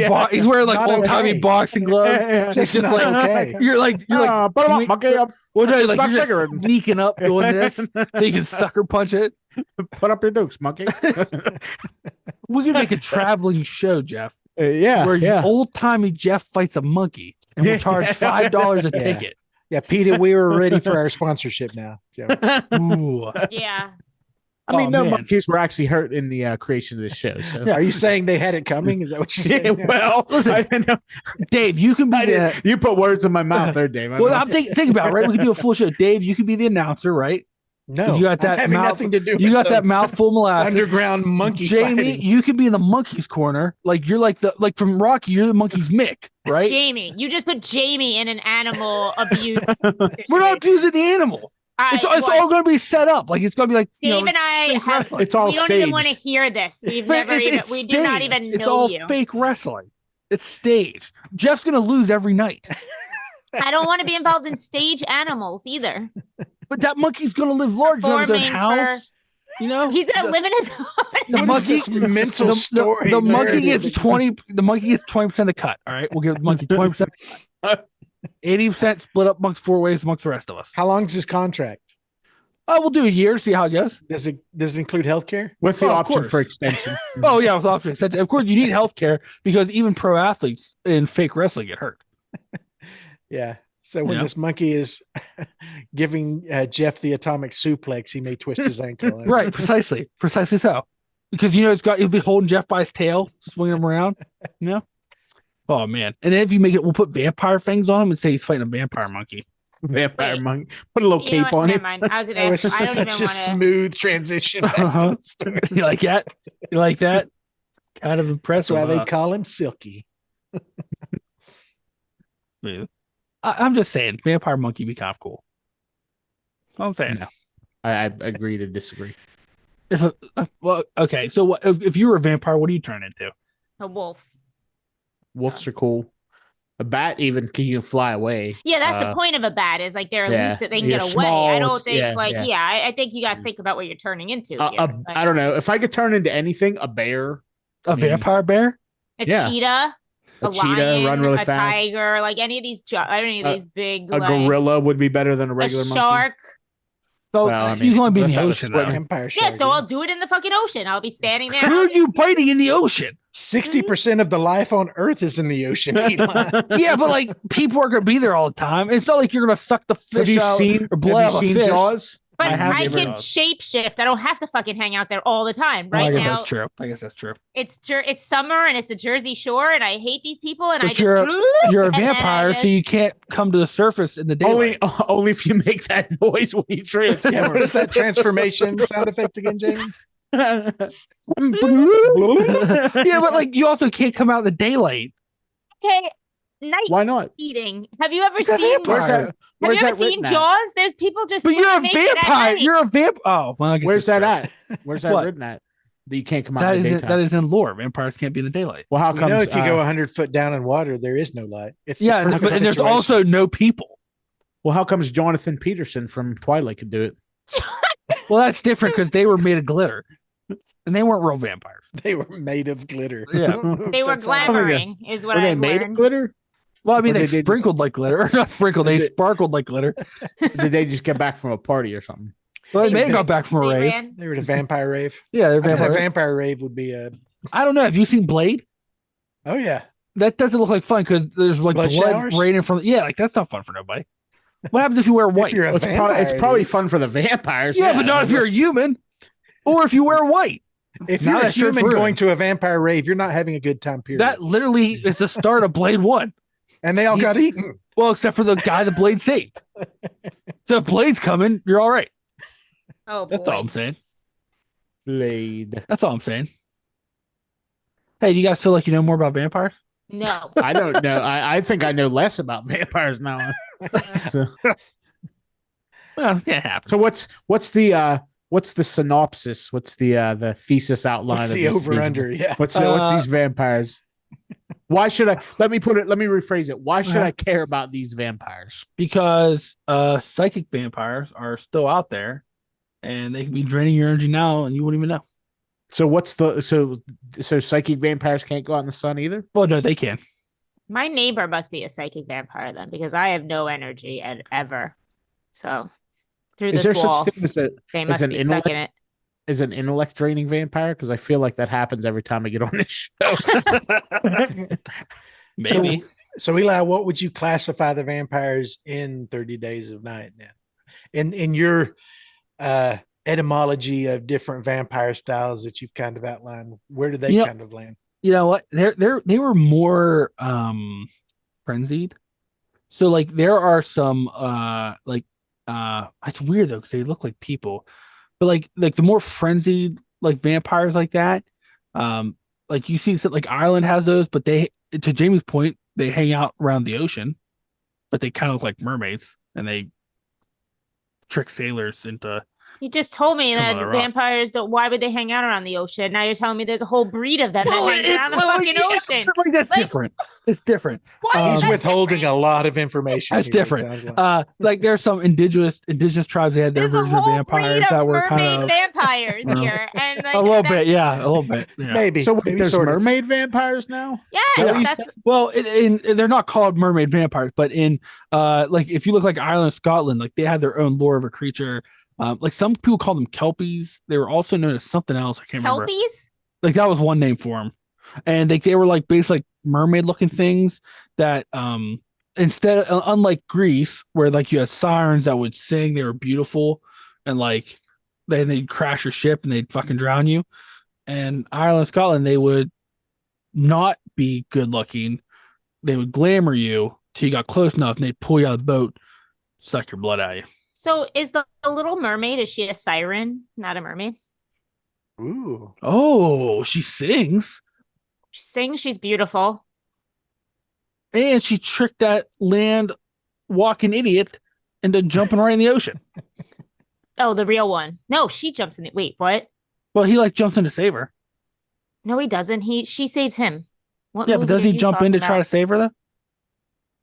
S1: like old timey boxing gloves. It's just like okay. You're like you're just sneaking up doing this so you can sucker punch it.
S2: Put up your dukes, monkey.
S1: We could make a traveling show, Jeff.
S2: Where
S1: old timey Jeff fights a monkey, and we'll charge $5 a ticket.
S3: Yeah, Peter, we were ready for our sponsorship now.
S1: Ooh.
S4: Yeah.
S2: I mean, monkeys were actually hurt in the creation of this show. So,
S3: are you saying they had it coming? Is that what you're saying?
S2: Well,
S1: listen, Dave, you can be
S2: you put words in my mouth there, Dave.
S1: I'm thinking about it, right. We could do a full show. Dave, you could be the announcer, right?
S3: No,
S1: you got that
S3: nothing to do.
S1: You got that mouthful molasses.
S3: Underground monkey.
S1: Jaime,
S3: fighting.
S1: You could be in the monkey's corner. Like you're like from Rocky. You're the monkey's Mick, right?
S4: Jaime, you just put Jaime in an animal abuse.
S1: We're not abusing the animal. It's all going to be set up. Like it's going to be like
S4: Dave and I have.
S2: It's all.
S4: We don't even want to hear this. We do not even know you.
S1: It's all fake wrestling. It's staged. Jeff's going to lose every night.
S4: I don't want to be involved in stage animals either.
S1: But that monkey's gonna live large in his own house.
S4: He's gonna live in his own.
S3: The monkey's mental story.
S1: The monkey gets 20. The monkey gets 20% of the cut. All right, we'll give the monkey 20%. 80% split up amongst 4 ways amongst the rest of us.
S3: How long is his contract?
S1: We'll do a year. See how it goes.
S3: Does it include healthcare
S2: with the option for extension?
S1: Oh yeah, with option extension. Of course, you need healthcare because even pro athletes in fake wrestling get hurt.
S3: Yeah. So when this monkey is giving Jeff the atomic suplex, he may twist his ankle.
S1: Right, precisely so. Because he'll be holding Jeff by his tail, swinging him around. Oh man! And then if you make it, we'll put vampire fangs on him and say he's fighting a vampire monkey.
S2: Vampire monkey. Put a little cape on him.
S4: I was gonna ask.
S3: Such a smooth transition.
S1: You like that? You like that? Kind of impressive.
S3: That's why they call him Silky.
S1: I'm just saying, vampire monkey be kind of cool. I'm saying.
S2: No, I agree to disagree.
S1: Okay. So if you were a vampire, what do you turn into?
S4: A wolf.
S2: Wolves are cool. A bat, even you can fly away.
S4: Yeah, that's the point of a bat. Is like they're elusive, they can get away.
S2: Small,
S4: I don't think I think you got to think about what you're turning into.
S2: I don't know if I could turn into anything. A bear,
S1: vampire bear,
S4: a cheetah.
S2: A cheetah,
S4: lion,
S2: run really
S4: a
S2: fast.
S4: tiger, like any of these big
S2: A
S4: like
S2: gorilla would be better than a
S4: a
S2: regular monkey.
S4: shark.
S1: So
S2: Well, I
S1: you
S2: mean,
S1: can only be in
S2: unless
S1: the
S2: I was
S1: ocean, though.
S2: splitting-
S3: Empire
S4: Yeah,
S3: shark.
S4: so I'll do it in the fucking ocean. I'll be standing there.
S1: Who are you fighting in the ocean?
S3: 60% of the life on Earth is in the ocean. Eli.
S1: Yeah, but like people are gonna be there all the time. It's not like you're gonna suck the fish
S2: Have you
S1: out
S2: seen?
S1: or blood
S2: Have
S1: out
S2: you
S1: a
S2: seen
S1: fish.
S2: Jaws?
S4: But
S1: I have
S4: I
S1: seen
S4: can
S1: Jaws.
S4: shapeshift. I don't have to fucking hang out there all the time.
S1: Well,
S4: Right
S1: I guess
S4: now,
S1: that's true. I guess that's true.
S4: it's summer and it's the Jersey Shore, and I hate these people, and I
S1: But
S4: just
S1: you're a
S4: and then I
S1: vampire, so
S4: just-
S1: you can't come to the surface in the daylight.
S2: Only if you make that noise when you transform.
S3: Yeah, what is that transformation sound effect again, Jamie?
S1: Yeah, but like you also can't come out in the daylight.
S4: Okay, night
S2: Why not?
S4: eating. Have you ever
S1: Because
S4: seen?
S1: vampires.
S2: Where's that?
S4: Have
S2: Where's
S4: you ever
S2: that
S4: seen
S2: written at?
S4: Jaws? There's people just.
S1: But you're a
S4: swimming naked at
S1: vampire.
S4: night.
S1: You're a vamp. Oh, well, I guess
S2: Where's
S1: that's
S2: that
S1: true.
S2: at? Where's that
S1: What?
S2: written at? That you can't come out
S1: That
S2: in the
S1: is
S2: daytime.
S1: that is in lore. Vampires can't be in the daylight.
S2: Well, how
S3: You
S2: come?
S3: know, if you go 100 foot down in water, there is no light. It's the
S1: Yeah,
S3: perfect
S1: but there's
S3: situation.
S1: also no people.
S2: well, how comes Jonathan Peterson from Twilight could do it?
S1: Well, that's different because they were made of glitter, and they weren't real vampires.
S3: They were made of glitter.
S1: Yeah.
S4: They were
S3: That's how-
S4: glamoring, is what
S2: Were they
S4: I've
S2: made of
S4: learned.
S2: glitter?
S1: Well, I mean,
S2: Or
S1: they
S2: they did-
S1: sprinkled like glitter. Not sprinkled. They
S2: Did they-
S1: sparkled like glitter.
S2: Did they just get back from a party or something?
S1: Well, they
S4: They
S1: may have got
S4: said
S1: back from a
S4: they
S1: rave.
S4: ran.
S3: They were at a vampire rave.
S1: Yeah, they're
S3: I bet a
S1: vampire.
S3: vampire rave would be a.
S1: I don't know. Have you seen Blade?
S3: Oh yeah,
S1: That doesn't look like fun because there's like
S3: Blood
S1: blood
S3: showers?
S1: raining from. Yeah, like that's not fun for nobody. What happens if you wear white?
S3: if you're a
S2: Well, it's
S3: vampire,
S2: probably
S3: it is.
S2: fun for the vampires.
S1: Yeah, but not if you're a human, or if you wear white.
S3: If
S1: Now
S3: you're a
S1: that shirt's
S3: human going
S1: ruined.
S3: to a vampire rave, you're not having a good time. Period.
S1: That literally is the start of Blade One.
S3: and they all
S1: you-
S3: got eaten.
S1: Well, except for the guy the Blade saved. So if Blade's coming, you're all right.
S4: Oh boy.
S1: That's all I'm saying.
S2: Blade.
S1: That's all I'm saying. Hey, do you guys feel like you know more about vampires?
S4: No.
S2: I don't know. I think I know less about vampires now. So,
S1: Well, it happens.
S2: so what's the synopsis? What's the thesis outline?
S3: What's
S2: of
S3: the
S2: these-
S3: over
S2: these-
S3: under? Yeah.
S2: What's these vampires? Why should I? Let me rephrase it. Why should I care about these vampires?
S1: Because psychic vampires are still out there, and they can be draining your energy now, and you wouldn't even know.
S2: So what's the so psychic vampires can't go out in the sun either?
S1: Well, no, they can.
S4: My neighbor must be a psychic vampire then, because I have no energy ever. So through
S2: Is
S4: this
S2: there
S4: wall,
S2: such thing as
S4: they
S2: as
S4: must
S2: an
S4: be
S2: intellect?
S4: sucking it.
S2: an intellect draining vampire? Because I feel like that happens every time I get on this show.
S1: Maybe.
S3: So Eli, what would you classify the vampires in 30 Days of Night then? In your etymology of different vampire styles that you've kind of outlined, where do they
S1: You know-
S3: kind of land?
S1: You know what? They were more frenzied. So like there are some it's weird though because they look like people, but like the more frenzied like vampires like that, like you see like Ireland has those, but they, to Jamie's point, they hang out around the ocean, but they kind of look like mermaids and they trick sailors into.
S4: You just told me
S1: Come
S4: that
S1: on, the rock.
S4: vampires don't. Why would they hang out around the ocean? Now you're telling me there's a whole breed of them that hangs around the fucking ocean.
S1: Like, that's
S4: Like-
S1: different. It's different.
S4: Why is
S3: He's
S4: that
S3: withholding
S4: different?
S3: a lot of information.
S1: That's
S3: here, it
S1: different.
S3: sounds like.
S1: Like there's some indigenous tribes that had their
S4: There's a
S1: version of
S4: whole
S1: vampires
S4: breed
S1: that
S4: of
S1: were kind
S4: mermaid
S1: of
S4: vampires
S1: Well,
S4: here, and like
S1: a little
S4: that-
S1: bit, yeah, a little bit. Yeah.
S3: Maybe.
S2: So wait,
S3: maybe
S2: there's
S3: sort of.
S2: mermaid vampires now?
S4: Yes,
S2: Yeah.
S4: that's
S1: Well, they're not called mermaid vampires, but in like if you look like Ireland, Scotland, like they had their own lore of a creature. Like some people call them kelpies. They were also known as something else. I can't remember.
S4: kelpies.
S1: Like that was one name for them, and they were like basically like mermaid looking things that instead, unlike Greece, where like you had sirens that would sing, they were beautiful, and like they'd crash your ship and they'd fucking drown you. And Ireland, Scotland, they would not be good looking. They would glamour you till you got close enough, and they'd pull you out of the boat, suck your blood out of you.
S4: So is the Little Mermaid? Is she a siren, not a mermaid?
S3: Ooh.
S1: Oh, she sings,
S4: She sings. She's beautiful.
S1: and she tricked that land walking idiot into jumping right in the ocean.
S4: Oh, the real one. No, she jumps in the. Wait, what?
S1: Well, he like jumps in to save her.
S4: No, he doesn't. She saves him. What
S1: Yeah, but
S4: movie
S1: does
S4: are
S1: he
S4: you
S1: jump in to
S4: talking
S1: try to
S4: about?
S1: save her though?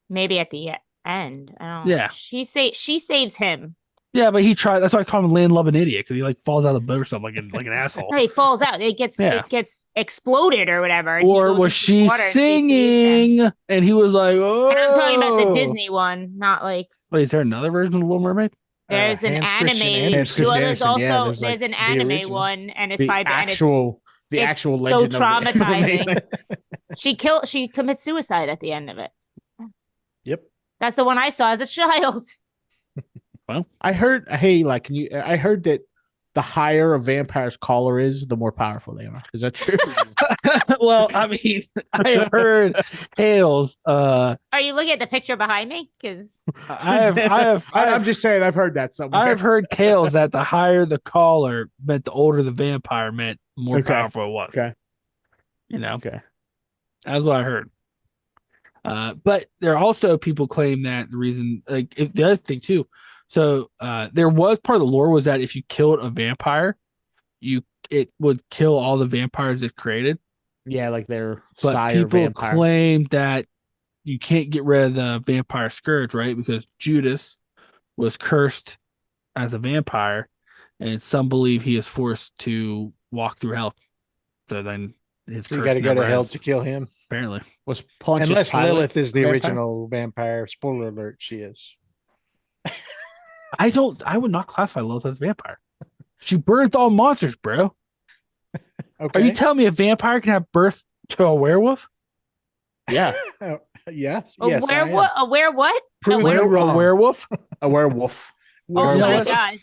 S4: Maybe at the end. I don't.
S1: Yeah.
S4: She saves him.
S1: Yeah, but he tried. That's why I call him landlubbing idiot because he like falls out of the boat or something like an asshole.
S4: He falls out. It gets exploded or whatever.
S1: Or was she singing? And he was like, "Oh."
S4: And I'm talking about the Disney one, not like.
S1: Wait, is there another version of the Little Mermaid?
S4: There's an anime. There's also there's an anime one, and it's by
S2: actual legend.
S4: So traumatizing. She commits suicide at the end of it.
S3: Yep.
S4: That's the one I saw as a child.
S2: Well, I heard. Hey, like, I heard that the higher a vampire's collar is, the more powerful they are. Is that true?
S1: Well, I mean, I have heard tales.
S4: Are you looking at the picture behind me? Because
S2: I'm just saying, I've heard that somewhere.
S1: I've heard tales that the higher the collar meant the older the vampire meant, more powerful it was.
S2: Okay.
S1: Okay. That's what I heard. But there are also people claim that the reason, like, if the other thing too. So there was part of the lore was that if you killed a vampire, it would kill all the vampires it created.
S2: Yeah, like their
S1: but people claim that you can't get rid of the vampire scourge, right? Because Judas was cursed as a vampire, and some believe he is forced to walk through hell. So then his
S3: you got to go to hell to kill him.
S1: Apparently,
S2: was Pontius
S3: unless
S2: Pilate
S3: Lilith is the original vampire. Spoiler alert: she is.
S1: I would not classify Lilith as a vampire. She birthed all monsters, bro.
S3: Okay.
S1: Are you telling me a vampire can have birth to a werewolf?
S2: Yeah.
S3: Yes.
S4: A werewolf? A werewolf?
S1: A werewolf?
S2: A werewolf.
S4: Oh my god.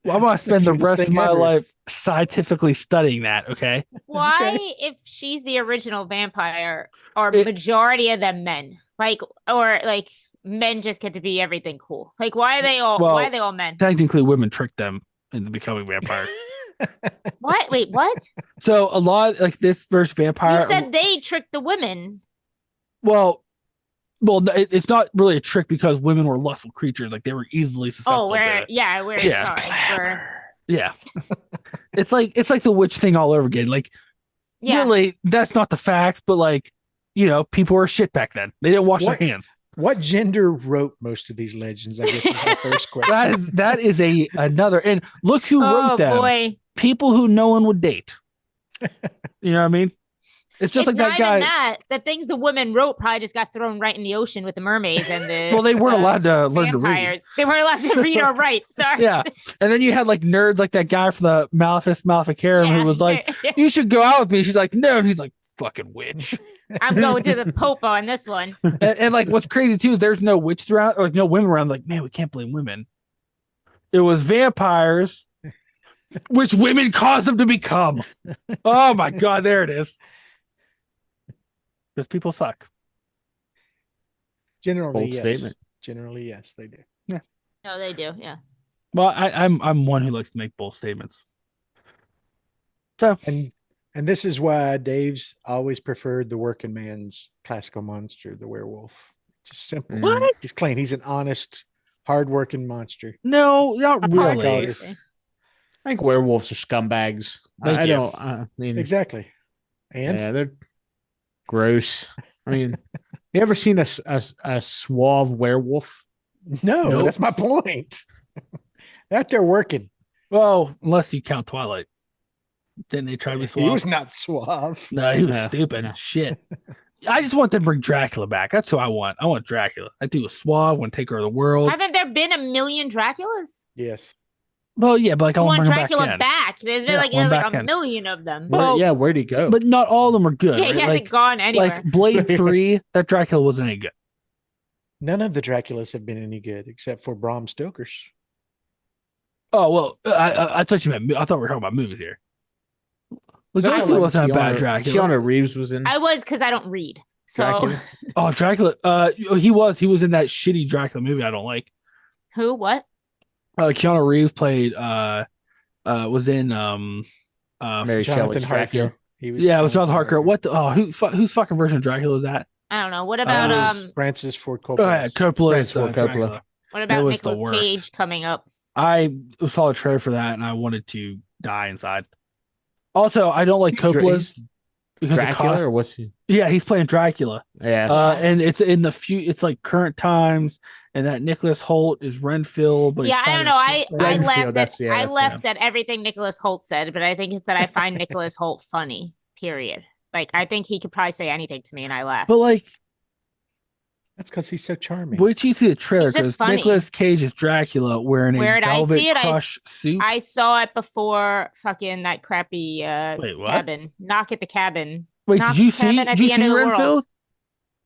S1: Well, I'm gonna spend the rest of my life scientifically studying that. Okay.
S4: Why, if she's the original vampire, are majority of them men? Or men just get to be everything cool? Like, why are they all men?
S1: Technically, women trick them into becoming vampires.
S4: What? Wait, what?
S1: So a lot like this first vampire.
S4: You said they tricked the women.
S1: Well, it's not really a trick because women were lustful creatures. Like they were easily susceptible. Yeah. It's like the witch thing all over again. Like, really, that's not the facts, but people were shit back then. They didn't wash their hands.
S3: What gender wrote most of these legends? I guess is my first question.
S1: that is another. And look who wrote them. Boy. People who no one would date. You know what I mean? It's just like that guy.
S4: The things the women wrote probably just got thrown right in the ocean with the mermaids and the.
S1: Well, they weren't allowed to learn to read.
S4: They weren't allowed to read or write. Sorry.
S1: Yeah, and then you had nerds like that guy from the Maleficarum who was like, "You should go out with me." She's like, "No," and he's like, "Fucking witch."
S4: I'm going to the Pope on this one.
S1: And what's crazy too, there's no witches around or no women around. Like, man, we can't blame women. It was vampires, which women caused them to become. Oh my god, there it is. Because people suck.
S3: Generally, yes. Statement. Generally, yes, they do.
S1: Yeah.
S4: No, they do. Yeah.
S1: Well, I'm one who likes to make bold statements. So
S3: and this is why Dave's always preferred the working man's classical monster, the werewolf. Just simple.
S1: What?
S3: He's clean. He's an honest, hardworking monster.
S1: No, not really.
S2: I think werewolves are scumbags. I mean,
S3: exactly. And
S2: they're gross. I mean, you ever seen a suave werewolf?
S3: No, nope. That's my point. Out there working.
S1: Well, unless you count Twilight. Didn't they try to be suave?
S3: He was not suave.
S1: No, he was stupid. Shit. I just want them to bring Dracula back. That's who I want. I want Dracula. I do a suave. I want to take over the world.
S4: Haven't there been a million Draculas?
S3: Yes.
S1: Well, yeah, but I want
S4: Dracula back. There's been a million of them.
S2: Well, where'd he go?
S1: But not all of them are good.
S4: Yeah, right? He hasn't gone anywhere.
S1: Like Blade 3, that Dracula wasn't any good.
S3: None of the Draculas have been any good except for Bram Stoker's.
S1: Oh, well, I thought you meant, I thought we were talking about movies here. Dracula wasn't a bad Dracula.
S2: Keanu Reeves was in.
S4: I was because I don't read. So.
S2: Dracula.
S1: Oh, Dracula. He was in that shitty Dracula movie I don't like.
S4: Who? What?
S1: Keanu Reeves played. Was in
S2: Mary Shelley's Dracula.
S1: It was Jonathan Harker. What the? Oh, whose fucking version of Dracula is that?
S4: I don't know. What about
S3: Francis Ford Coppola?
S1: Oh, yeah, Coppola's
S2: Coppola.
S4: What about Nicolas Cage coming up?
S1: I saw a trailer for that and I wanted to die inside. Also, I don't like Coppola's. because
S2: Dracula or what's he?
S1: Yeah, he's playing Dracula.
S2: Yeah.
S1: And it's in the it's like current times, and that Nicholas Holt is Renfield. But
S4: Yeah, I don't know. I
S2: Renfield,
S4: laughed
S2: that's-
S4: at I
S2: that's
S4: laughed at everything Nicholas Holt said, but I think it's that I find Nicholas Holt funny. Period. Like I think he could probably say anything to me, and I laugh.
S1: But like,
S3: That's because he's so charming.
S1: wait till you see the trailer,
S4: He's just
S1: because
S4: funny.
S1: Nicolas Cage is Dracula wearing a
S4: Where did I
S1: velvet
S4: see it?
S1: crush suit.
S4: I saw it before fucking that crappy
S1: Wait, what?
S4: cabin. Knock at the cabin.
S1: Wait,
S4: Knock
S1: did you
S4: at the cabin
S1: see?
S4: at
S1: Did you
S4: the end
S1: see
S4: of the world.
S1: Renfield?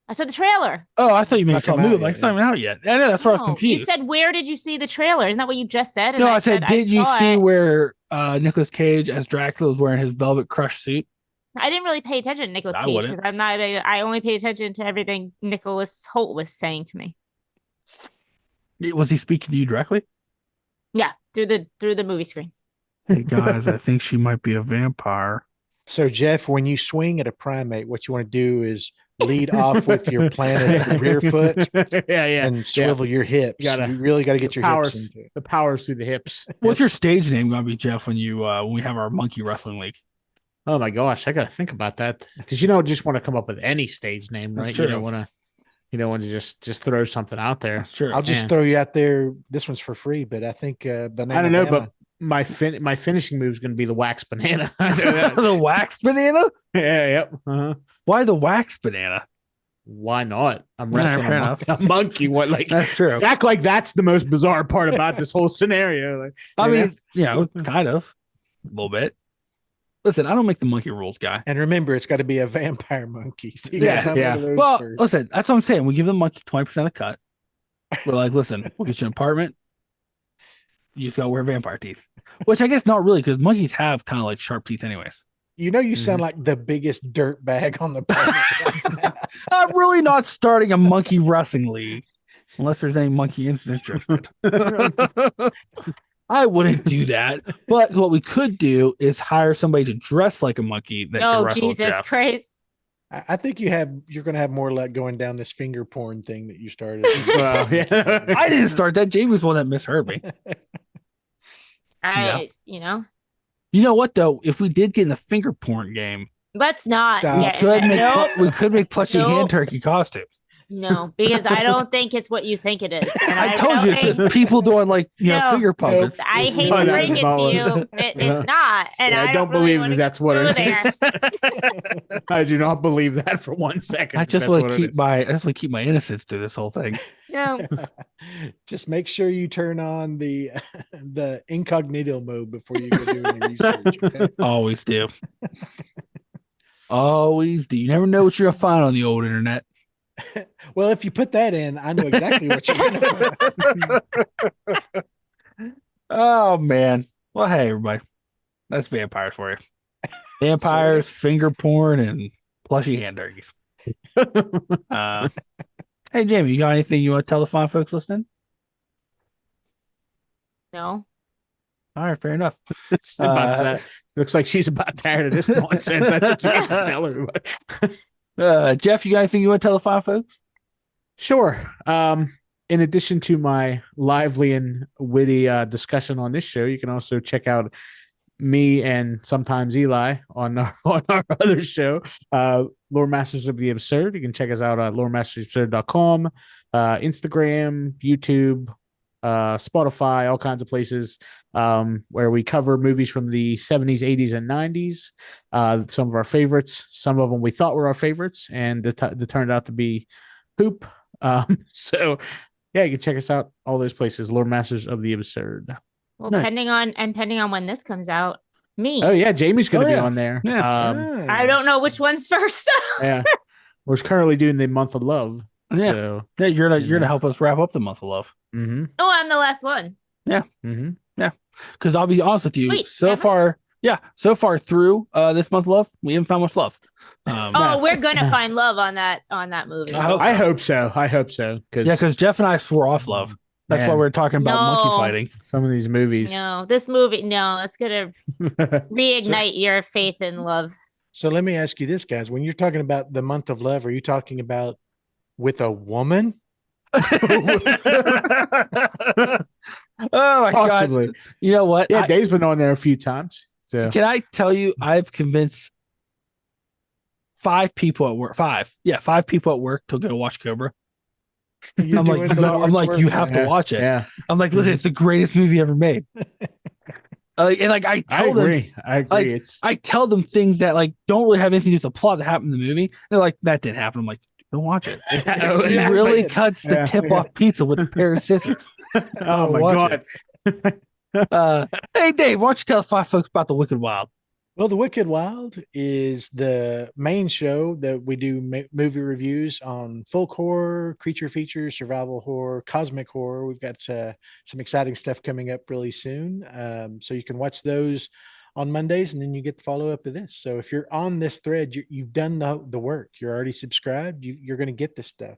S4: I saw the trailer.
S1: Oh, I thought you meant
S3: Not
S1: saw the
S3: come
S1: movie.
S3: out
S1: Like, it's
S3: yet,
S1: not even out yet. I know that's where I was
S4: No,
S1: confused.
S4: You said, where did you see the trailer? Isn't that what you just said? And
S1: No, I said, did you
S4: saw
S1: see
S4: it.
S1: where Nicolas Cage as Dracula was wearing his velvet crush suit?
S4: I didn't really pay attention to Nicolas
S1: I
S4: Cage
S1: wouldn't.
S4: because I'm not. I only paid attention to everything Nicholas Holt was saying to me.
S1: Was he speaking to you directly?
S4: Yeah, through the movie screen.
S1: Hey guys, I think she might be a vampire.
S3: So, Jeff, when you swing at a primate, what you want to do is lead off with your planted rear foot
S2: yeah.
S3: and swivel your hips.
S2: You gotta-
S3: You really got to get your
S2: powers,
S3: hips into it.
S2: the powers through the hips.
S1: What's your stage name gonna be, Jeff? When we have our monkey wrestling league?
S2: Oh my gosh, I got to think about that because you don't just want to come up with any stage name,
S1: That's
S2: right?
S1: true.
S2: You don't want to just throw something out there.
S1: That's true.
S3: I'll just
S2: Yeah.
S3: throw you out there. This one's for free, but I think banana.
S2: I don't know,
S3: Bama-
S2: but my finishing move is going to be the wax banana. I know that.
S1: The wax banana?
S2: Yeah, yep. Uh-huh.
S1: Why the wax banana?
S2: Why not? I'm
S1: Yeah,
S2: wrestling
S1: fair
S2: a monkey. What like
S1: That's true.
S2: act like that's the most bizarre part about this whole scenario. Like,
S1: I
S2: you know?
S1: mean, kind of a little bit. Listen, I don't make the monkey rules, guy.
S3: And remember, it's got to be a vampire monkey. So you
S2: Yeah,
S3: gotta have
S2: yeah.
S3: one of those
S1: Well,
S3: first.
S1: listen, that's what I'm saying. We give the monkey 20% of the cut. We're like, listen, we'll get you an apartment. You just gotta wear vampire teeth, which I guess not really, because monkeys have kind of like sharp teeth, anyways.
S3: You know, you sound like the biggest dirt bag on the planet.
S1: I'm really not starting a monkey wrestling league unless there's any monkey interested. I wouldn't do that. But what we could do is hire somebody to dress like a monkey that can
S4: Oh,
S1: wrestle
S4: Jesus
S1: Jeff.
S4: Christ.
S3: I think you're going to have more luck going down this finger porn thing that you started.
S2: Well, yeah.
S1: I didn't start that. Jamie was the one that misheard me.
S4: You know,
S1: You know what though? If we did get in the finger porn game,
S4: let's not.
S3: Stop.
S1: we
S4: get-
S1: could make
S4: nope.
S1: we could make plushy hand
S4: Nope.
S1: turkey costumes.
S4: No, because I don't think it's what you think it is. And
S1: I told you it's
S4: don't-
S1: just people doing like
S4: No.
S1: finger puppets.
S4: I hate
S2: No,
S4: to
S2: that's
S4: break it
S2: not
S4: to
S2: what-
S4: you. It's not. And
S2: Yeah,
S4: I don't really
S2: believe
S4: wanna
S2: that that's what
S4: go
S2: it
S4: there.
S2: is. I do not believe that for 1 second.
S1: I just
S2: That's
S1: want
S2: what
S1: to
S2: it
S1: keep
S2: is.
S1: I just want to keep my innocence through this whole thing.
S4: No.
S3: Just make sure you turn on the incognito mode before you go do any research. Okay?
S1: Always do. Always do. You never know what you're gonna find on the old internet.
S3: Well, if you put that in, I know exactly what you're going to find.
S1: Oh man. Well, hey everybody. That's vampires for you. Vampires, finger porn, and plushy hand turkeys. Hey Jamie, you got anything you want to tell the fine folks listening?
S4: No.
S1: All right, fair enough.
S2: About that. Looks like she's about tired of this nonsense. That's what you have to tell everybody.
S1: Jeff, you got anything you want to tell the fine folks?
S2: Sure. In addition to my lively and witty discussion on this show, you can also check out me and sometimes Eli on our other show, Lore Masters of the Absurd. You can check us out at loremastersabsurd.com, Instagram, YouTube, Spotify, all kinds of places where we cover movies from the 70s, 80s, and 90s. Some of our favorites, some of them we thought were our favorites, and they turned out to be poop. So yeah, you can check us out all those places, Lore Masters of the Absurd.
S4: Well,
S1: Nice.
S4: pending on when this comes out, me.
S2: Oh yeah, Jamie's gonna
S1: Oh,
S2: be
S1: yeah.
S2: on there.
S1: Yeah.
S4: I don't know which one's first.
S2: Yeah. We're currently doing the month of love.
S1: Yeah.
S2: So,
S1: Yeah, you're
S2: You
S1: gonna
S2: know.
S1: help us wrap up the month of love.
S2: mm-hmm,
S4: Oh, I'm the last one.
S2: mm-hmm.
S1: Because I'll be honest with you,
S4: Wait,
S1: so
S4: am I?
S1: far through this month of love, we haven't found much love.
S4: Oh, we're gonna find love on that movie.
S1: I hope
S2: I hope so. I hope so.
S1: because Jeff and I swore off love. That's why
S2: Man.
S1: we're talking about monkey
S4: No.
S1: fighting.
S2: some of these movies.
S4: No, this movie. No, it's gonna reignite your faith in love.
S3: So let me ask you this, guys. When you're talking about the month of love, are you talking about with a woman?
S1: Oh my
S2: Possibly.
S1: god! You know what?
S2: Yeah, Dave's been on there a few times. So
S1: Can I tell you, I've convinced 5 people at work. 5. Yeah, 5 people at work to go watch Cobra.
S3: You're
S1: I'm like,
S3: doing the Lord's
S1: you
S3: work,
S1: have
S3: man.
S1: to watch it.
S2: Yeah.
S1: I'm like, listen, it's the greatest movie ever made. And like I tell them,
S2: I agree.
S1: like, I tell them things that like don't really have anything to do with the plot that happened in the movie. They're like, that didn't happen. I'm like, don't watch it. He
S3: Yeah,
S1: really
S3: man.
S1: cuts the tip off pizza with a pair of scissors.
S2: Oh my
S1: Watch
S2: God.
S1: Hey Dave, why don't you tell 5 folks about the Wicked Wild?
S3: Well, The Wicked Wild is the main show that we do movie reviews on folk horror, creature features, survival horror, cosmic horror. We've got some exciting stuff coming up really soon. So you can watch those on Mondays, and then you get the follow up of this. So if you're on this thread, you've done the work. You're already subscribed. You're going to get this stuff.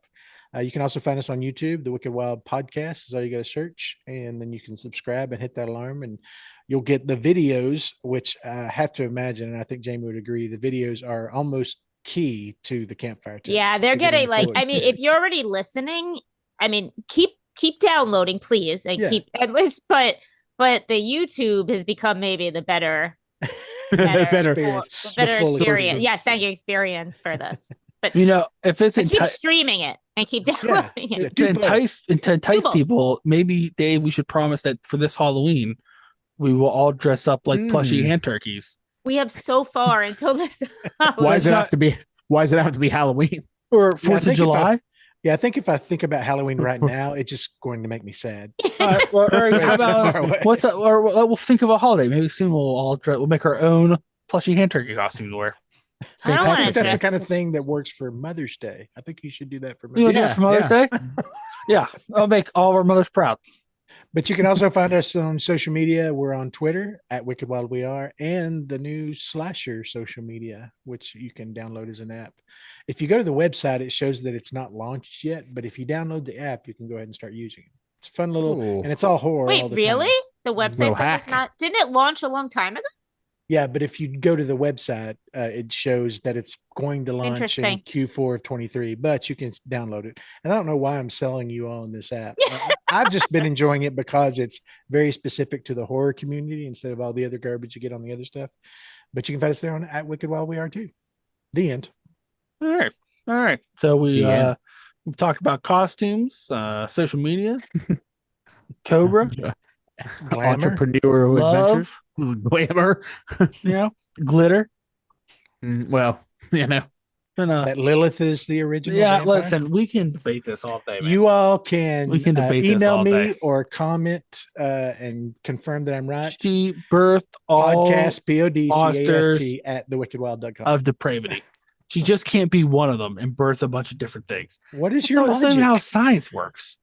S3: You can also find us on YouTube. The Wicked Wild Podcast is all you got to search, and then you can subscribe and hit that alarm, and you'll get the videos, which I have to imagine, and I think Jamie would agree, the videos are almost key to the Campfire Tales.
S4: Yeah, they're getting like, I mean, if you're already listening, I mean, keep downloading, please, and keep at least, but the YouTube has become maybe the better experience. Yes, thank you, experience for this. But
S1: you know, if it's
S4: keep streaming it and keep downloading it.
S1: To entice people, maybe Dave, we should promise that for this Halloween, we will all dress up like plushy hand turkeys.
S4: We have so far until this.
S2: Why does it have to be Halloween
S1: or 4th of July?
S3: I think if I think about Halloween right now, it's just going to make me sad.
S1: How about what's that? Or we'll think of a holiday. Maybe soon we'll make our own plushy hand turkey costumes to wear.
S3: I think that's the kind of thing that works for Mother's Day. I think you should do that for Mother's
S1: Day. You do it for Mother's Day? Yeah, I'll make all of our mothers proud.
S3: But you can also find us on social media. We're on Twitter at Wicked Wild We Are, and the new Slasher social media, which you can download as an app. If you go to the website, it shows that it's not launched yet, but if you download the app, you can go ahead and start using it. It's a fun little, and it's all horror.
S4: Wait,
S3: all the
S4: really?
S3: time.
S4: The website says it's not. Didn't it launch a long time ago?
S3: Yeah, but if you go to the website, it shows that it's going to launch in Q4 of 23, but you can download it. And I don't know why I'm selling you on this app. I've just been enjoying it because it's very specific to the horror community instead of all the other garbage you get on the other stuff. But you can find us there on at Wicked Wild We Are too. The end.
S1: All right. So we've talked about costumes, social media, Cobra,
S3: glamour,
S2: entrepreneurial adventures, glamour,
S1: glitter.
S2: Well,
S3: that Lilith is the original.
S1: Yeah, listen, we can debate this all day. Man.
S3: You all can.
S1: We can debate
S3: email
S1: this all
S3: me
S1: day.
S3: or comment and confirm that I'm right.
S1: She birthed all
S3: podcast podcast at thewickedwild.com
S1: of depravity. She just can't be one of them and birth a bunch of different things.
S3: What is your logic?
S1: That's not even how science works.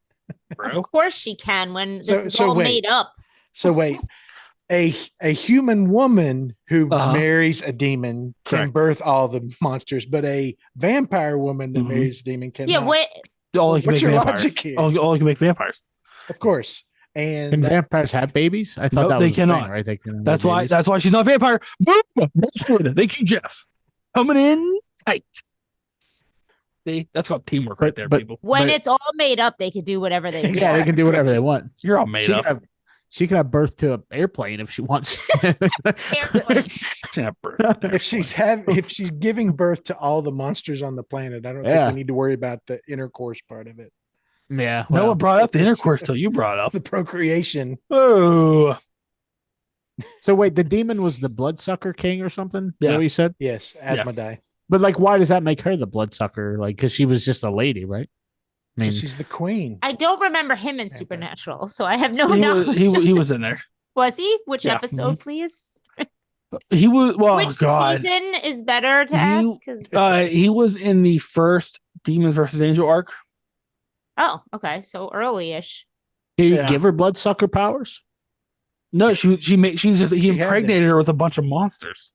S4: Bro. Of course she can when this is all made up.
S3: So wait, a human woman who marries a demon can birth all the monsters, but a vampire woman that marries a demon cannot.
S4: Yeah,
S3: what's your logic here?
S1: All you can make vampires.
S3: Of course. And
S2: can vampires have babies? I thought that was
S1: they cannot.
S2: Thing, right? They can
S1: that's why she's not a vampire. Thank you, Jeff. Coming in tight. See, that's called teamwork right there, people.
S4: When it's all made up, they can do whatever they want.
S2: Yeah, they can do whatever they want.
S1: You're all made up.
S2: She can have birth to an airplane if she wants.
S3: If she's giving birth to all the monsters on the planet, I don't think we need to worry about the intercourse part of it.
S2: Yeah.
S1: No one brought up the intercourse till you brought up
S3: the procreation.
S1: Oh.
S2: So wait, the demon was the bloodsucker king or something? Is that what you said?
S3: Yes, Asmodai.
S2: But like, why does that make her the bloodsucker? Like, because she was just a lady, right?
S3: I mean, she's the queen.
S4: I don't remember him in Supernatural, so I have no knowledge.
S1: He was in there.
S4: Was he? Which episode, please?
S1: He was. Well,
S4: which season is better to ask?
S1: He was in the first Demons versus Angel arc.
S4: Oh, okay, so early-ish.
S2: Did he give her bloodsucker powers?
S1: No, he impregnated her with a bunch of monsters.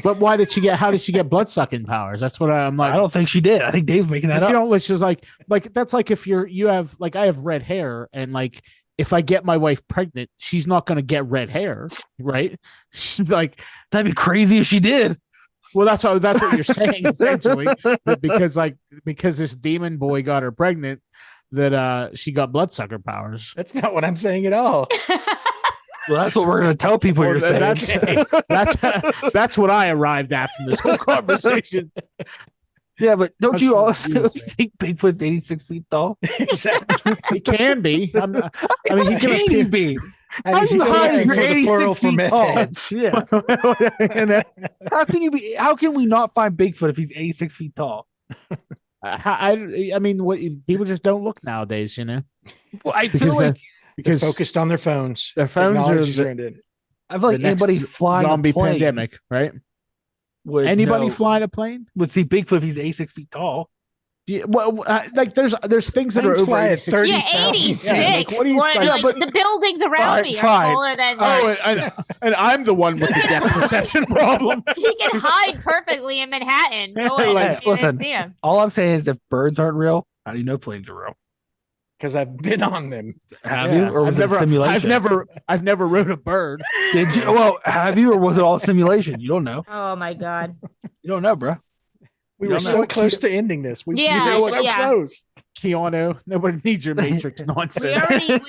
S2: But why did she get? How did she get blood sucking powers? That's what I'm like.
S1: I don't think she did. I think Dave's making that up.
S2: You know, it's just like that's like if you have like I have red hair and like if I get my wife pregnant, she's not going to get red hair, right? She's like
S1: that'd be crazy if she did.
S2: Well, that's what you're saying essentially, because this demon boy got her pregnant, that she got bloodsucker powers.
S3: That's not what I'm saying at all.
S1: Well, that's what we're gonna tell people. You're saying
S2: That's what I arrived at from this whole conversation.
S1: Yeah, but don't you
S3: That's
S1: also
S3: what you
S1: think Bigfoot's 86 feet tall?
S3: Exactly.
S2: He can be. I mean, he
S1: Can
S2: can
S1: he
S2: appear.
S1: be?
S3: And
S1: How
S3: he's
S1: you
S3: still
S1: hiding
S3: looking
S1: for
S3: for the plural
S1: 86
S3: for
S1: feet
S3: meth
S1: tall?
S3: heads.
S1: Yeah. How can you be? How can we not find Bigfoot if he's 86 feet tall?
S2: I mean, what people just don't look nowadays, you know,
S1: Well, I
S2: because
S1: feel like
S3: They're focused on their phones.
S2: their phones are
S3: Technology's
S2: the,
S3: ruined it.
S1: I feel like
S2: the next
S1: anybody flying
S2: zombie
S1: a plane
S2: pandemic, right?
S1: would
S2: Anybody
S1: know-
S2: flying a plane?
S1: would see Bigfoot if he's 86 feet tall.
S2: Yeah, well, like there's things that are
S3: Planes
S2: over
S3: fly at
S2: 86.
S3: 30.
S4: Yeah,
S3: 30,000.
S4: 86.
S2: Yeah, like, what do you-
S4: What-
S2: yeah,
S4: like,
S2: but-
S4: the buildings around
S1: Alright,
S4: me are
S1: fine.
S4: taller than
S2: Oh, and I'm the one with the depth perception problem.
S4: he can hide perfectly in Manhattan. No one
S2: Like,
S4: can
S1: listen.
S4: see him.
S1: All I'm saying is, if birds aren't real, how do you know planes are real?
S3: Because I've been on them.
S1: Have
S2: Yeah,
S1: you, or was it a simulation?
S2: I've never rode a bird.
S1: Did you? Well, have you, or was it all simulation? You don't know.
S4: Oh my god.
S1: You don't know, bro.
S3: We
S1: You
S3: were
S1: don't
S3: so
S1: know.
S3: close to ending this.
S4: Yeah,
S3: we were so
S4: yeah.
S3: close.
S2: Keanu, nobody needs your Matrix
S4: We
S2: nonsense.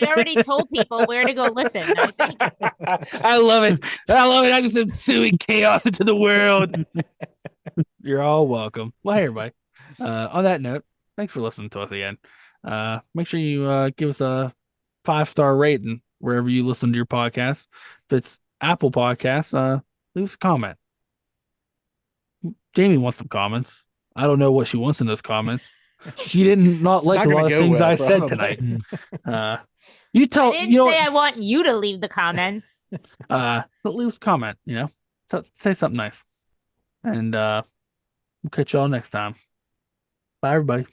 S4: already told people where to go listen. I think.
S1: I love it. I love it. I just ensuing chaos into the world. You're all welcome. Well, hey, everybody. On that note, thanks for listening to us again. Make sure you give us a 5-star rating wherever you listen to your podcast. If it's Apple Podcasts, leave us a comment. Jamie wants some comments. I don't know what she wants in those comments. She didn't not like
S3: not
S1: a
S3: gonna
S1: lot of
S3: go
S1: things
S3: well,
S1: I said
S3: probably.
S1: tonight. You
S4: I
S1: tell
S4: didn't
S1: you know
S4: say
S1: what?
S4: I want you to leave the comments.
S1: But leave us a comment, say something nice. And we'll catch y'all next time. Bye, everybody.